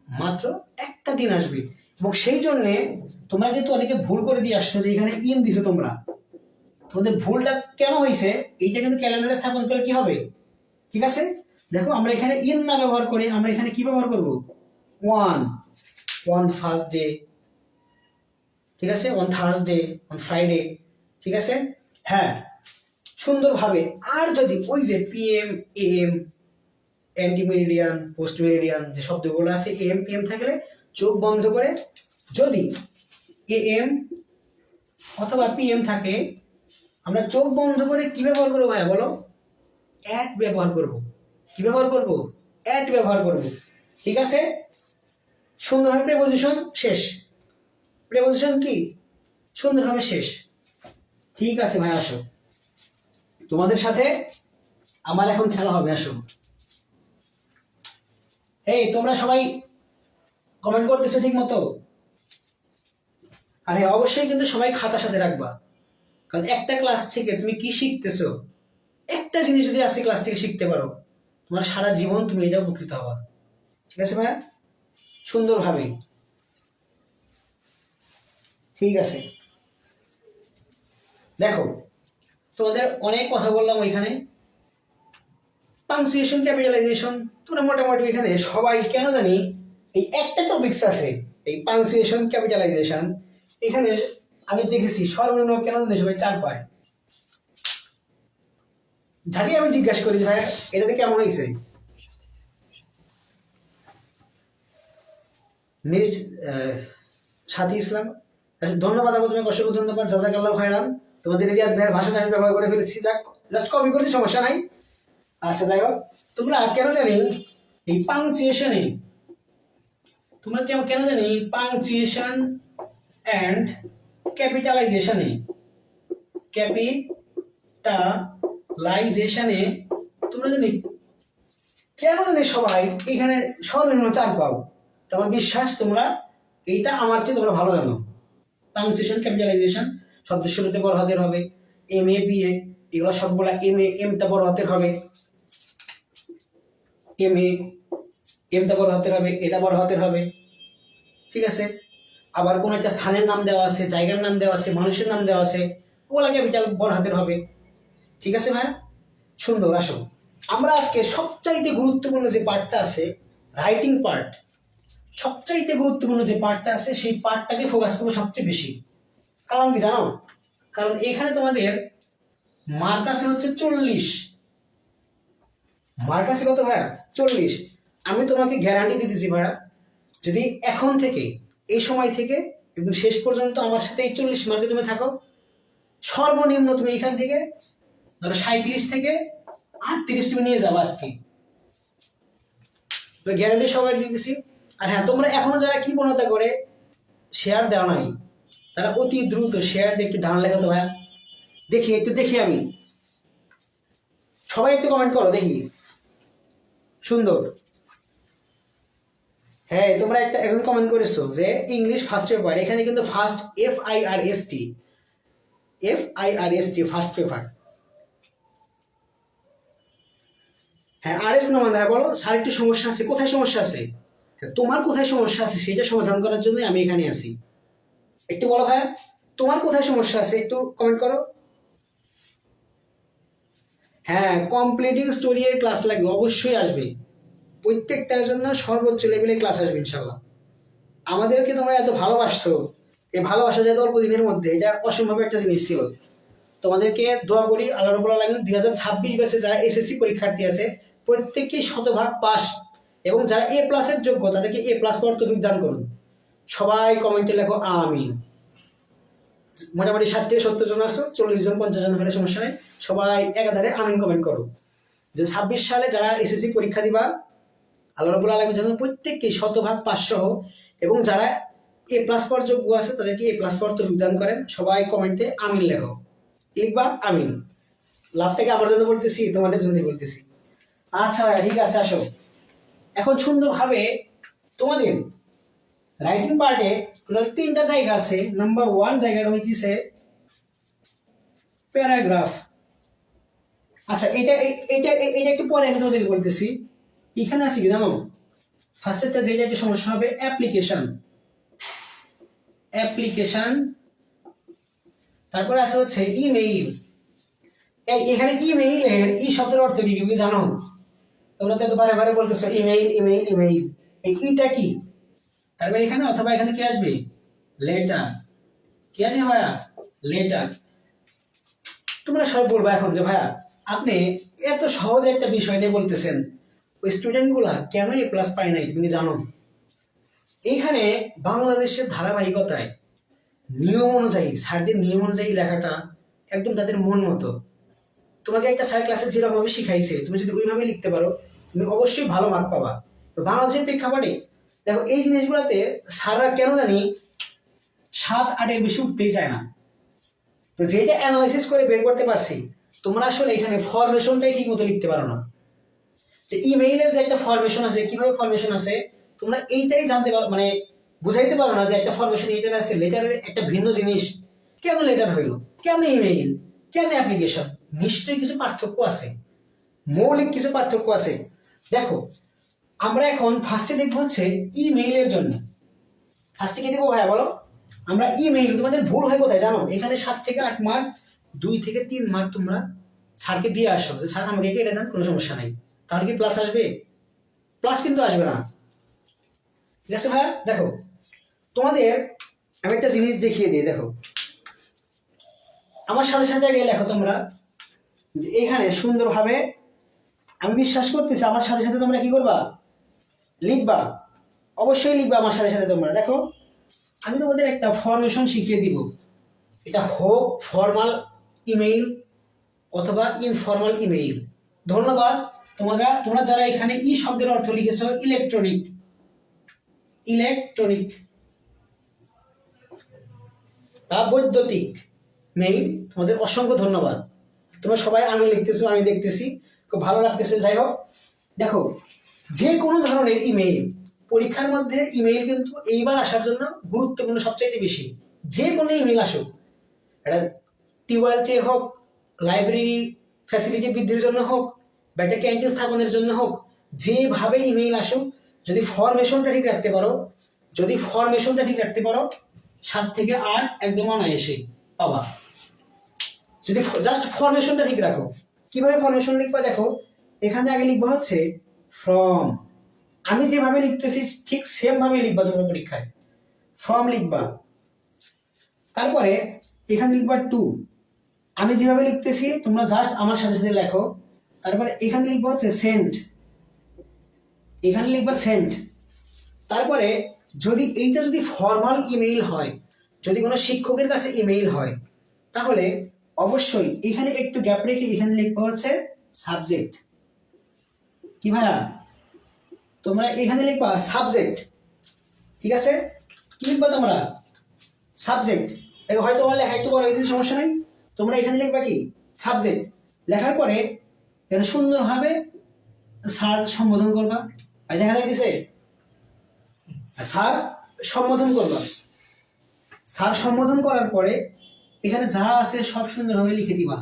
মাত্র একটা দিন আসবে। এবং সেই জন্য তোমরা কিন্তু অনেকে ভুল করে দিয়ে আসছো যে এখানে ইন দিছো তোমরা, তোমাদের ভুলটা কেন হয়েছে, এইটা কিন্তু ক্যালেন্ডারে স্থাপন করলে কি হবে, ঠিক আছে? দেখো আমরা এখানে ইন না ব্যবহার করে আমরা এখানে কি ব্যবহার করব, ওয়ান ফার্স্ট ডে, ঠিক আছে, অন থার্সডে, অন ফ্রাইডে, ঠিক আছে। হ্যাঁ, সুন্দরভাবে। আর যদি ওই যে PM, AM, anti meridian, post meridian যে শব্দগুলো আছে, এএম পিএম থাকলে চোখ বন্ধ করে যদি এএম অথবা পিএম থাকে, আমরা চোখ বন্ধ করে কি ব্যবহার করবো ভাইয়া বলো, অ্যাট ব্যবহার করব। কি ব্যবহার করব, অ্যাট ব্যবহার করব, ঠিক আছে। সুন্দরভাবে প্রেপোজিশন শেষ, প্রেপোজিশন কি সুন্দরভাবে শেষ, ঠিক আছে ভাই। আসো, তোমাদের সাথে আমার এখন খেলা হবে, আসো। এই তোমরা সবাই কমেন্ট করতেছো ঠিক মতো? আর হ্যাঁ, অবশ্যই কিন্তু সবাই খাতা সাথে রাখবা, কারণ একটা ক্লাস থেকে তুমি কি শিখতেছো, একটা জিনিস যদি আজকে ক্লাস থেকে শিখতে পারো, তোমার সারা জীবন তুমি এটা উপকৃত হবা, ঠিক আছে ভাইয়া? সুন্দরভাবে, ঠিক আছে। দেখো, তোমাদের অনেক কথা বললাম ওইখানে, পাংচুয়েশন, ক্যাপিটালাইজেশন, তোমরা মোটামুটি এখানে সবাই কেন জানি এই একটা টপিকস আছে, এই পাংচুয়েশন, ক্যাপিটালাইজেশন, এখানে আমি দেখেছি সর্বনিম্ন কেন জানি সবাই 4 পায়। যাকে আমি জিজ্ঞাসা করি যে ভাই এটাতে কেমন হয়েছে, নেক্সট সাথী ইসলাম, ধন্যবাদ আপু, তোমাকে অসংখ্য ধন্যবাদ, জাজাকাল্লাহ খায়রান। তোমাদের রিয়াদ ভাইয়ের ভাষাটা আমি ব্যবহার করে ফেলেছি, যাক জাস্ট কপি করছি, সমস্যা নাই। আচ্ছা যাই হোক, তোমরা কেন জানি এই পাংচুয়েশনে, তোমরা কেন জানি পাংচুয়েশন অ্যান্ড ক্যাপিটালাইজেশনে, ক্যাপিটালাইজেশনে তোমরা জানি কেন জানি সবাই এখানে সর্বনিম্ন 4 পাও। তোমার বিশ্বাস তোমরা এইটা আমার চেয়ে তোমরা ভালো জানো। পাংচুয়েশন, ক্যাপিটালাইজেশন শব্দ শুরুতে বড় হাতের হবে, এম এ বি এ এগুলো সবগুলা এম এ, এমটা বড় হাতের হবে, এম এ, এমটা বড় হাতের হবে, এটা বড় হাতের হবে, ঠিক আছে। আবার কোন একটা স্থানের নাম দেওয়া আছে, জায়গার নাম দেওয়া আছে, মানুষের নাম দেওয়া আছে, ওগুলা ক্যাপিটাল বড় হাতের হবে, ঠিক আছে ভাই? সুন্দর। আসো, আমরা আজকে সবচাইতে গুরুত্বপূর্ণ যে পার্টটা আছে, রাইটিং পার্ট, সবচাইতে গুরুত্বপূর্ণ যে পার্টটা আছে সেই পার্টটাকে ফোকাস করবো সবচেয়ে বেশি। কারণ কি জানো, কারণ এখানে তোমাদের মার্ক আছে হচ্ছে 40, মার্ক আছে কত ভাইয়া, 40। আমি তোমাকে গ্যারান্টি দিতেছি ভাইয়া, যদি এখন থেকে এই সময় থেকে একদম শেষ পর্যন্ত আমার সাথে এই 40 মার্কে তুমি থাকো, সর্বনিম্ন তুমি এখান থেকে ধরো 37 থেকে 38 তুমি নিয়ে যাবো আজকে, গ্যারান্টি সবাই দিতেছি। আর হ্যাঁ, তোমরা এখনো যারা কৃপণতা করে শেয়ার দেওয়া নাই, তারা অতি দ্রুত শেয়ার দিয়ে একটু ডান লেখাতো ভাইয়া, দেখি একটু, দেখি আমি, সবাই একটু কমেন্ট করো দেখি। সুন্দর। হ্যাঁ, তোমরা একজন কমেন্ট করেছো যে ইংলিশ ফার্স্ট পেপার, এখানে কিন্তু ফার্স্ট FIRST ফার্স্ট পেপার। হ্যাঁ, RS নোমান ভাই বলো, স্যার একটু সমস্যা আছে, কোথায় সমস্যা আছে, তোমার কোথায় সমস্যা আছে সেটা সমাধান করার জন্য আমি এখানে আছি। একটু বলো ভাইয়া, তোমার কোথায় সমস্যা আছে, একটু কমেন্ট করো। হ্যাঁ, কমপ্লিটিং স্টোরি এর ক্লাস লাগবে, অবশ্যই আসবে, প্রত্যেকটার জন্য সর্বোচ্চ লেভেলে ক্লাস আসবে ইনশাল্লাহ। আমাদেরকে তোমরা এত ভালোবাসছো, এই ভালোবাসা যে অল্প দিনের মধ্যে, এটা অসম্ভব একটা জিনিস ছিল। তোমাদেরকে দোয়া করি আল্লাহ রাব্বুল আলামিন 2026 ব্যাচে যারা SSC পরীক্ষার্থী আছে প্রত্যেককেই শতভাগ পাস, এবং যারা A+ এর যোগ্য তাদেরকে A+ পাওয়ার তৌফিক দান করুন। সবাই কমেন্টে লেখো আমিন। মোটামুটি 60 থেকে 70 জন আছো, 40 জন 50 জন হলে সমস্যা নেই, সবাই একাধারে আমিন কমেন্ট করো। 2026 সালে যারা SSC পরীক্ষা দিবা আল্লাহ রাব্বুল আলামিন যেন প্রত্যেককে শতভাগ পাস সহ, এবং যারা A+ পাওয়ার যোগ্য আছে তাদেরকে A+ পাওয়ার তৌফিক দান করেন। সবাই কমেন্টে আমিন লেখো, লিখবা আমিন। লাভটাকে আমার জন্য বলতেছি, তোমাদের জন্যই বলতেছি। আচ্ছা ভাই, ঠিক আছে। আসো, এখন সুন্দরভাবে তোমাদের রাইটিং পার্টে 3টা জায়গা আছে। নাম্বার 1 জায়গাটা হইতেছে প্যারাগ্রাফ, আচ্ছা এটা এটা একটু পরে আমি তোমাদের বলতেছি। এখানে আছে কি জানো, ফার্স্টেরটা যেটা একটা সমস্যা হবে অ্যাপ্লিকেশন, অ্যাপ্লিকেশন, তারপরে আছে হচ্ছে ইমেইল। এখানে ইমেইলের ই শব্দের অর্থ কি তুমি জানো? তোমরা তো বারে বারে বলতেছো ইমেইল ইমেইল ইমেইল, এই ইটা কি? তারপরে এখানে অথবা এখানে কি আসবে? লেটার। কি আসবে ভাইয়া? লেটার। তোমরা সবাই বলবা এখন যে ভাইয়া আপনি এত সহজ একটা বিষয় নিয়ে বলতেছেন, ওই স্টুডেন্ট গুলা কেন এ প্লাস পায় নাই তুমি জানো? এইখানে বাংলাদেশের ধারাবাহিকতায় নিয়ম অনুযায়ী, স্যারদের নিয়ম অনুযায়ী লেখাটা একদম তাদের মন মতো। তোমাকে একটা স্যার ক্লাসে যেরকম ভাবে শিখাইছে তুমি যদি ওইভাবে লিখতে পারো তুমি অবশ্যই ভালো মার্ক পাবা। তো বাংলাদেশের প্রেক্ষাপটে দেখো এই জিনিসগুলোতে স্যাররা কেন জানি 7-8-এর বেশি উঠতেই চায় না। তো যেটা অ্যানালাইসিস করে বের করতে পারছি, তোমরা আসলে এখানে ফরমেশনটাই ঠিক মতো লিখতে পারো না। যে ইমেইলের যে একটা ফরমেশন আছে, কিভাবে ফরমেশন আছে তোমরা এইটাই জানতে পারো, মানে বুঝাইতে পারো না যে একটা ফরমেশন এটার আছে, লেটারের একটা ভিন্ন জিনিস। কেন লেটার হইলো, কেন ইমেইল, কেন অ্যাপ্লিকেশন? নিশ্চয়ই কিছু পার্থক্য আছে, মৌলিক কিছু পার্থক্য আছে। দেখো আমরা এখন ফার্স্টে দেখবো হচ্ছে ইমেইলের জন্য। ফার্স্টে কি দেবো ভাইয়া বলো? আমরা ইমেইল, তোমাদের ভুল হয় কোথায় জানো? এখানে 7 থেকে 8 মার্ক, 2 থেকে 3 মার্ক তোমরা স্যারকে দিয়ে আসো, স্যার আমাকে কেটে দেন, কোনো সমস্যা নাই। তাহলে কি প্লাস আসবে? প্লাস কিন্তু আসবে না। ঠিক আছে ভাইয়া? দেখো তোমাদের আমি একটা জিনিস দেখিয়ে দিই। দেখো আমার সাথে সাথে আগে লেখো তোমরা, যে এখানে সুন্দরভাবে, আমি বিশ্বাস করতেছি আমার সাথে সাথে তোমরা কি করবা? লিখবা, অবশ্যই লিখবা আমার সাথে সাথে তোমরা। দেখো আমি তোমাদের একটা ফরমেশন শিখিয়ে দিব, এটা হোক ফর্মাল ইমেইল অথবা ইনফর্মাল ইমেইল। ধন্যবাদ। তোমরা যারা এখানে ই শব্দের অর্থ লিখেছো ইলেকট্রনিক, ইলেকট্রনিক বা বৈদ্যুতিক মেইল, তোমাদের অসংখ্য ধন্যবাদ। তোমরা সবাই আমি লিখতেছো, আমি দেখতেছি, খুব ভালো লাগতেছে। যাই হোক, দেখো যে কোনো ধরনের ইমেইল, পরীক্ষার মধ্যে ইমেইল কিন্তু এইবার আসার জন্য গুরুত্বপূর্ণ সবচাইতে বেশি। যে কোনো ইমেইল আসুক, এটা টিউবওয়েল চেয়ে হোক, লাইব্রেরি ফ্যাসিলিটি বৃদ্ধির জন্য হোক, বা একটা ক্যান্টিন স্থাপনের জন্য হোক, যেভাবে ইমেইল আসুক, যদি ফরমেশনটা ঠিক রাখতে পারো, যদি ফরমেশনটা ঠিক রাখতে পারো 7 থেকে 8 একদম অনায়াসে পাবা। যদি জাস্ট ফরমেশনটা ঠিক রাখো। কিভাবে ফরমেশন লিখবা? দেখো এখানে আগে লিখবা হচ্ছে ফ্রম, আমি যেভাবে লিখতেছি ঠিক সেম ভাবে লিখবা তোমরা পরীক্ষায়। ফ্রম লিখবা, তারপরে এখানে লিখবা টু, আমি যেভাবে লিখতেছি তোমরা জাস্ট আমার সাথে সাথে লেখো। তারপরে এখানে লিখবা হচ্ছে সেন্ট, এখানে লিখবা সেন্ট। তারপরে যদি এইটা যদি ফর্মাল ইমেইল হয়, যদি কোনো শিক্ষকের কাছে ইমেইল হয়, তাহলে অবশ্যই এখানে একটু গ্যাপ রেখে এখানে লিখবা হচ্ছে সাবজেক্ট। কি ভাইয়া? তোমরা এখানে লিখবা সাবজেক্ট, ঠিক আছে? কি লিখবা তোমরা? সাবজেক্ট। দেখো হয়তো তোমার লেখা একটু বড় হয়ে সমস্যা নাই, তোমরা এখানে লিখবা কি সাবজেক্ট। লেখার পরে এটা সুন্দরভাবে স্যার সম্বোধন করবা। আর দেখা যাইতেছে স্যার সম্বোধন করবা। স্যার সম্বোধন করার পরে এখানে যা আছে সব সুন্দরভাবে লিখে দিবা,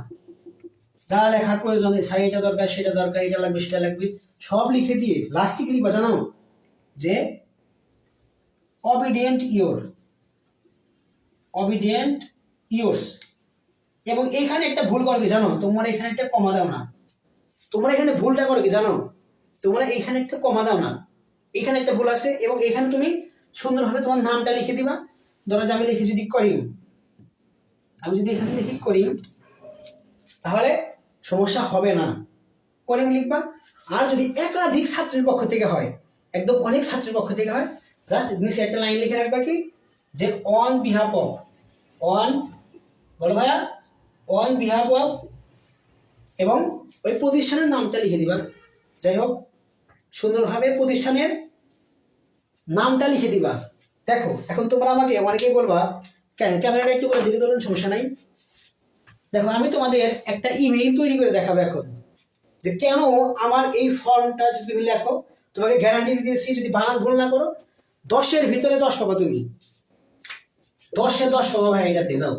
যা লেখার প্রয়োজন, স্যার এটা দরকার, সেটা দরকার, এটা লাগবে, সেটা লাগবে, সব লিখে দিয়ে লাস্টে কি লিখবা জানো? যে অবিডিয়েন্ট ইওর, অবিডিয়েন্ট ইওর্স। এবং এখানে একটা ভুল করো কি জানো? তোমরা এখানে একটা কমা দাও না। তোমরা এখানে ভুলটা করো কি জানো? তোমরা এখানে একটা কমা দাও না, এখানে একটা ভুল আছে। এবং এখানে তুমি সুন্দরভাবে তোমার নামটা লিখে দিবা। ধরো যে আমি লিখি যদি করিম, আমি যদি এখানে লিখি করিম, তাহলে সমস্যা হবে না, করিম লিখবা। আর যদি একাধিক ছাত্রের পক্ষ থেকে হয়, একদম অনেক ছাত্রের পক্ষ থেকে হয়, জাস্ট নিচে একটা লাইন লিখে রাখবা কি যে অন বিহাফ অফ, অন, বলো ভাইয়া, অন বিহাফ অফ, এবং ওই প্রতিষ্ঠানের নামটা লিখে দিবা। যাই হোক, সুন্দরভাবে প্রতিষ্ঠানের নামটা লিখে দিবা। দেখো এখন তোমরা আমাকে অনেকেই বলবা ক্যামেরাটা একটু করে দিকে তোলেন, সমস্যা নাই। দেখো আমি তোমাদের একটা ইমেইল তৈরি করে দেখাবো এখন, যে কেন আমার এই ফর্মটা যদি তুমি লেখো, তোমাকে গ্যারান্টি দিয়েছি যদি বানান ভুল না করো 10-এর ভিতরে 10 পাবা, তুমি 10-এ 10 পাবা ভাই, এটাতে দাও।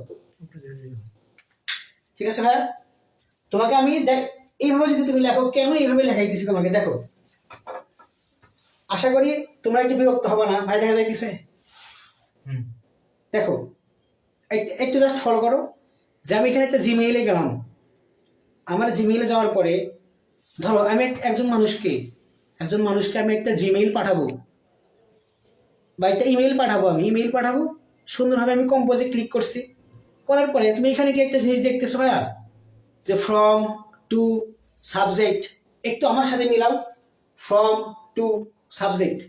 ঠিক আছে ভাই, তোমাকে আমি এইভাবে যদি তুমি লেখো, কেন এইভাবে লেখাইতেছি তোমাকে, দেখো আশা করি তোমরা একটু বিরক্ত হবে না ভাই, দেখা যাইতেছে। হুম। দেখো একটু জাস্ট ফলো করো, যে আমি এখানে একটা জিমেইলে গেলাম, আমার জিমেইলে যাওয়ার পরে ধরো আমি একজন মানুষকে আমি একটা জিমেইল পাঠাবো বা একটা ইমেইল পাঠাবো, আমি ইমেইল পাঠাবো, সুন্দরভাবে আমি কম্পোজে ক্লিক করছি, করার পরে তুমি এখানে কি একটা জিনিস দেখতেছো ভাইয়া, যে ফ্রম টু সাবজেক্ট, একটু আমার সাথে মিলাও, ফ্রম টু সাবজেক্ট,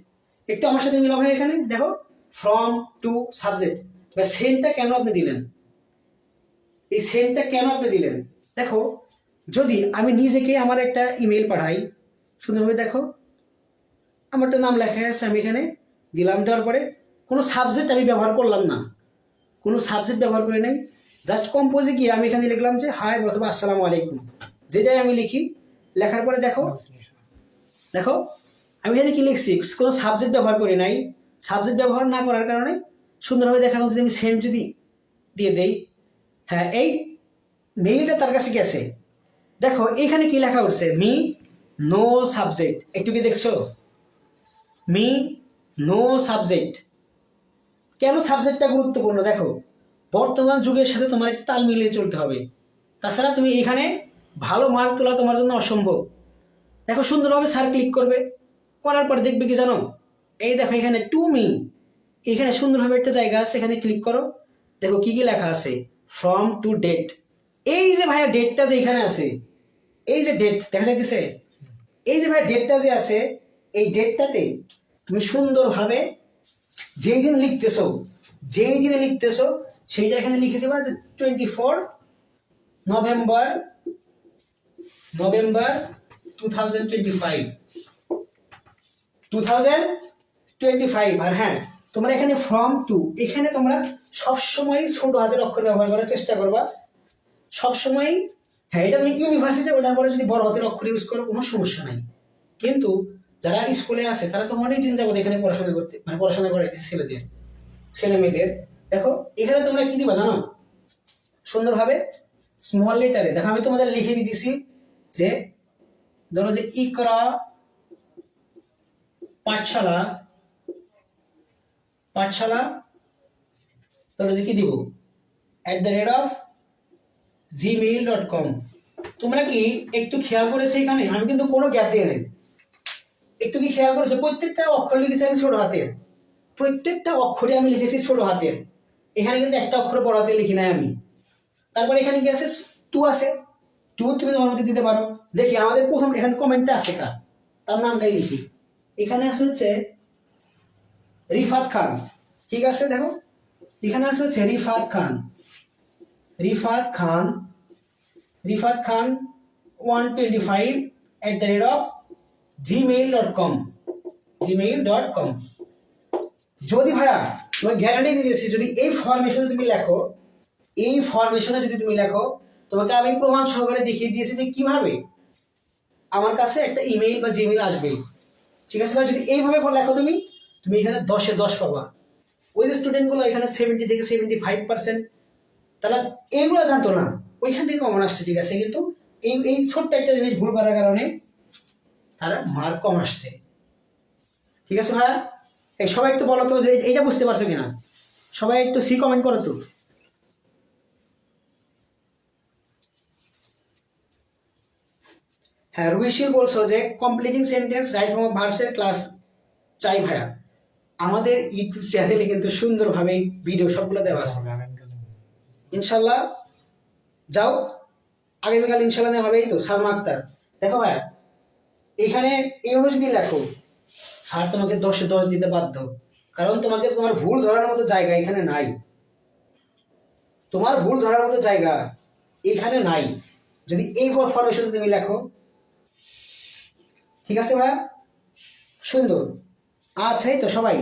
একটু আমার সাথে মিলাও ভাই, এখানে দেখো ফ্রম টু সাবজেক্ট, বা সেন্টটা কেন আপনি দিলেন, এই সেন্টটা কেন আপনি দিলেন, দেখো যদি আমি নিজেকে আমার একটা ইমেল পাঠাই, সুন্দরভাবে দেখো আমার একটা নাম লেখা আছে, আমি এখানে দিলাম, দেওয়ার পরে কোনো সাবজেক্ট আমি ব্যবহার করলাম না, কোনো সাবজেক্ট ব্যবহার করে নাই, জাস্ট কম্পোজে গিয়ে আমি এখানে লিখলাম যে হাই অথবা আসসালামু আলাইকুম, যেটাই আমি লিখি, লেখার পরে দেখো দেখো আমি এখানে কি লিখছি, কোনো সাবজেক্ট ব্যবহার করি নাই, সাবজেক্ট ব্যবহার না করার কারণে সুন্দরভাবে দেখা যাচ্ছে, আমি সেন্ড যদি দিয়ে দেই, হ্যাঁ এই মেইলটা তার কাছে গেছে, দেখো এখানে কি লেখা উঠছে, মি নো সাবজেক্ট, একটু কি দেখছো, মি নো সাবজেক্ট, কেন সাবজেক্টটা গুরুত্বপূর্ণ, দেখো বর্তমান যুগের সাথে তোমার একটা তাল মিলিয়ে চলতে হবে, তাছাড়া তুমি এখানে ভালো মার্ক তোলা তোমার জন্য অসম্ভব। দেখো সুন্দরভাবে স্যার ক্লিক করবে, করার পর দেখবে কি জানো, এই দেখো এখানে টু মি, এখানে সুন্দরভাবে একটা জায়গা আছে, এখানে ক্লিক করো, দেখো কি কি লেখা আছে, ফ্রম টু ডেট, এই যে ভাইয়া ডেটটা যে এখানে আছে, এই যে ডেট দেখা যাইতেছে, এই যে ভাইয়া ডেটটা যে আছে, এই ডেটটাতে তুমি সুন্দরভাবে যেই দিন লিখতেছো, যেই দিনে লিখতেছো সেইটা এখানে লিখে দেবা, যে 24 নভেম্বর 2025, আর হ্যাঁ তোমরা এখানে ফ্রম টু, এখানে তোমরা সবসময় ছোট হাতের অক্ষর ব্যবহার করার চেষ্টা করবা সবসময়, হ্যাঁ এটা তুমি ইউনিভার্সিটি ওটা করে যদি বড় হাতের অক্ষর ইউজ করো কোনো সমস্যা নাই, কিন্তু যারা স্কুলে আছে তারা তো অনেক দিন যাবো এখানে পড়াশোনা করতে, মানে পড়াশোনা করাইতেছে ছেলে মেয়েদের, দেখো এখানে তোমরা কি দিবা জানো, সুন্দরভাবে স্মল লেটারে, দেখো আমি তোমাদের লিখে দিতেছি, যে ধরো যে ইকরা পাঠশালা ধরো যে কি দিব, @gmail.com, তোমরা কি একটু খেয়াল করেছো, এখানে আমি কিন্তু কোনো গ্যাপ দিয়ে নাই, একটু কি খেয়াল করেছো, প্রত্যেকটা অক্ষর লিখেছি আমি ছোট হাতের, প্রত্যেকটা অক্ষরে আমি লিখেছি ছোট হাতের, এখানে কিন্তু একটা অক্ষর বড় হাতে লিখি নাই আমি, তারপরে এখানে কি আছে, টু আছে, টু তুমি তোমার মধ্যে দিতে পারো, দেখি আমাদের প্রথম এখানে কমেন্টটা আছে কার, তার নামটাই লিখি, এখানে আছে হচ্ছে রিফাত খান, ঠিক আছে দেখো এখানে আছে হচ্ছে রিফাত খান 125 gmail.com, যদি ভাইয়া তোমার গ্যারান্টি দিয়েছি, যদি এই ফরমেশনে তুমি লেখো, তোমাকে আমি প্রমাণ সহকারে দেখিয়ে দিয়েছি যে কিভাবে আমার কাছে একটা ইমেইল বা জিমেইল আসবে, ঠিক আছে ভাই, যদি এইভাবে লেখো তুমি এখানে 10-এ 10 পাবা, ওই যে স্টুডেন্ট গুলো এখানে 70 থেকে 75%, তারা এইগুলো জানতো না, ওইখান থেকে কমন আসছে, ঠিক আছে, কিন্তু এই ছোট্ট একটা জিনিস ভুল করার কারণে তারা মার্ক কম আসছে, ঠিক আছে ভাইয়া, এই সবাই একটু বলো তো যে এইটা বুঝতে পারছো কিনা, সবাই একটু সি কমেন্ট করো তো। হ্যাঁ রুহিশির বলছো যে completing sentence right form of ভার্বসের ক্লাস চাই ভাইয়া, আমাদের ইউটিউব চ্যানেলে কিন্তু সুন্দরভাবে ভিডিও সবগুলো দেওয়া আছে, ইনশাল্লাহ যাও, আগামীকাল ইনশাল্লাহ নেওয়া হবেই তো, সালমা আক্তার, দেখো ভাইয়া এখানে এইভাবে যদি লেখো, স্যার তোমাকে 10-এ 10 দিতে বাধ্য, কারণ তোমার ভুল ধরার মতো জায়গা এখানে নাই, তোমার ভুল ধরার মতো জায়গা এখানে নাই, যদি এই ফরমেশন তুমি লেখো, ঠিক আছে ভাইয়া, সুন্দর, আচ্ছা এই তো সবাই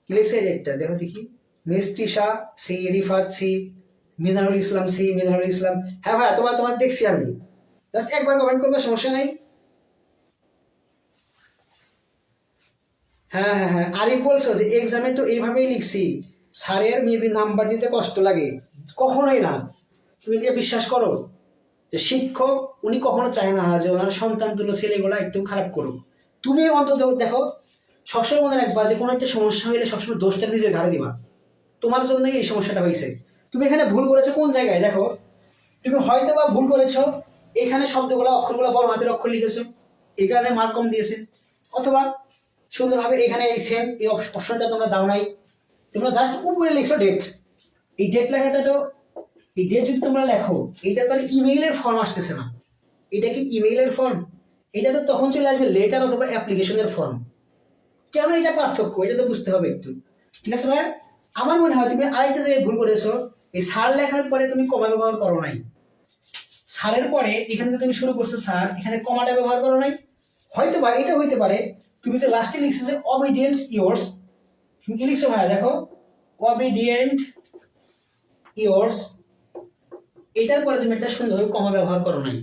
কি লিখছে, এটা দেখো দেখি, মিস্টিশা সি, রিফাত সি, মিনারুল ইসলাম সি, হ্যাঁ ভাইয়া তোমার দেখছি আমি, জাস্ট একবার কমেন্ট করবে, সমস্যা নাই, হ্যাঁ হ্যাঁ হ্যাঁ, আরিফ বলছো যে এক্সামে তো এইভাবেই লিখছি, স্যারের মেবি নাম্বার দিতে কষ্ট লাগে, কখনোই না, তুমি কি বিশ্বাস করো, যে শিক্ষক উনি কখনো চায় না যে ওনার সন্তান তুলো ছেলেগুলা একটু খারাপ করুক। তুমি অন্তত দেখো, সবসময় মনে রাখবা যে কোনো একটা সমস্যা হইলে সবসময় দোষটা নিজের ঘাড়ে দিবা, তোমার জন্যই এই সমস্যাটা হয়েছে। তুমি এখানে ভুল করেছো কোন জায়গায় দেখো, তুমি হয়তো বা ভুল করেছো এখানে শব্দগুলো অক্ষরগুলো বড় হাতের অক্ষর লিখেছো, এই কারণে মার্ক কম দিয়েছে। অথবা সুন্দরভাবে এখানে এই সেম এই অপশনটা তোমরা দাও নাই, তোমরা জাস্ট উপরে লিখছো ডেট। এই ডেট লেখাটা তো, এই ডেট যদি তোমরা লেখো এইটা তো ইমেইলের ফর্ম আসতেছে না, এটা কি ইমেইলের ফর্ম? এটা তো তখন চলে আসবে লেটার অথবা অ্যাপ্লিকেশনের ফর্ম। কেন এটা পার্থক্য, এটা তো বুঝতে হবে একটু। ঠিক আছে ভাই, আমার মনে হয় তুমি আরেকটা জায়গায় ভুল করেছো, এই স্যার লেখার পরে তুমি কমা ব্যবহার করো নাই। স্যারের পরে এখানে যে তুমি শুরু করছো স্যার, এখানে কমাটা ব্যবহার করো নাই। হয়তো বা এটা হইতে পারে তুমি যে লাস্টে লিখছো যে অবিডিয়েন্স ইয়োর্স, তুমি কি লিখছো ভাইয়া দেখো, অবিডিয়েন্ট ইয়োর্স, এটার পরে তুমি একটা সুন্দরভাবে কমা ব্যবহার করো নাই।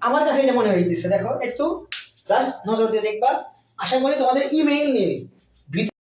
আমার কাছে এটা মনে হইতেছে, দেখো একটু জাস্ট নজর দিয়ে দেখবা। আশা করি তোমাদের ইমেইল নিয়ে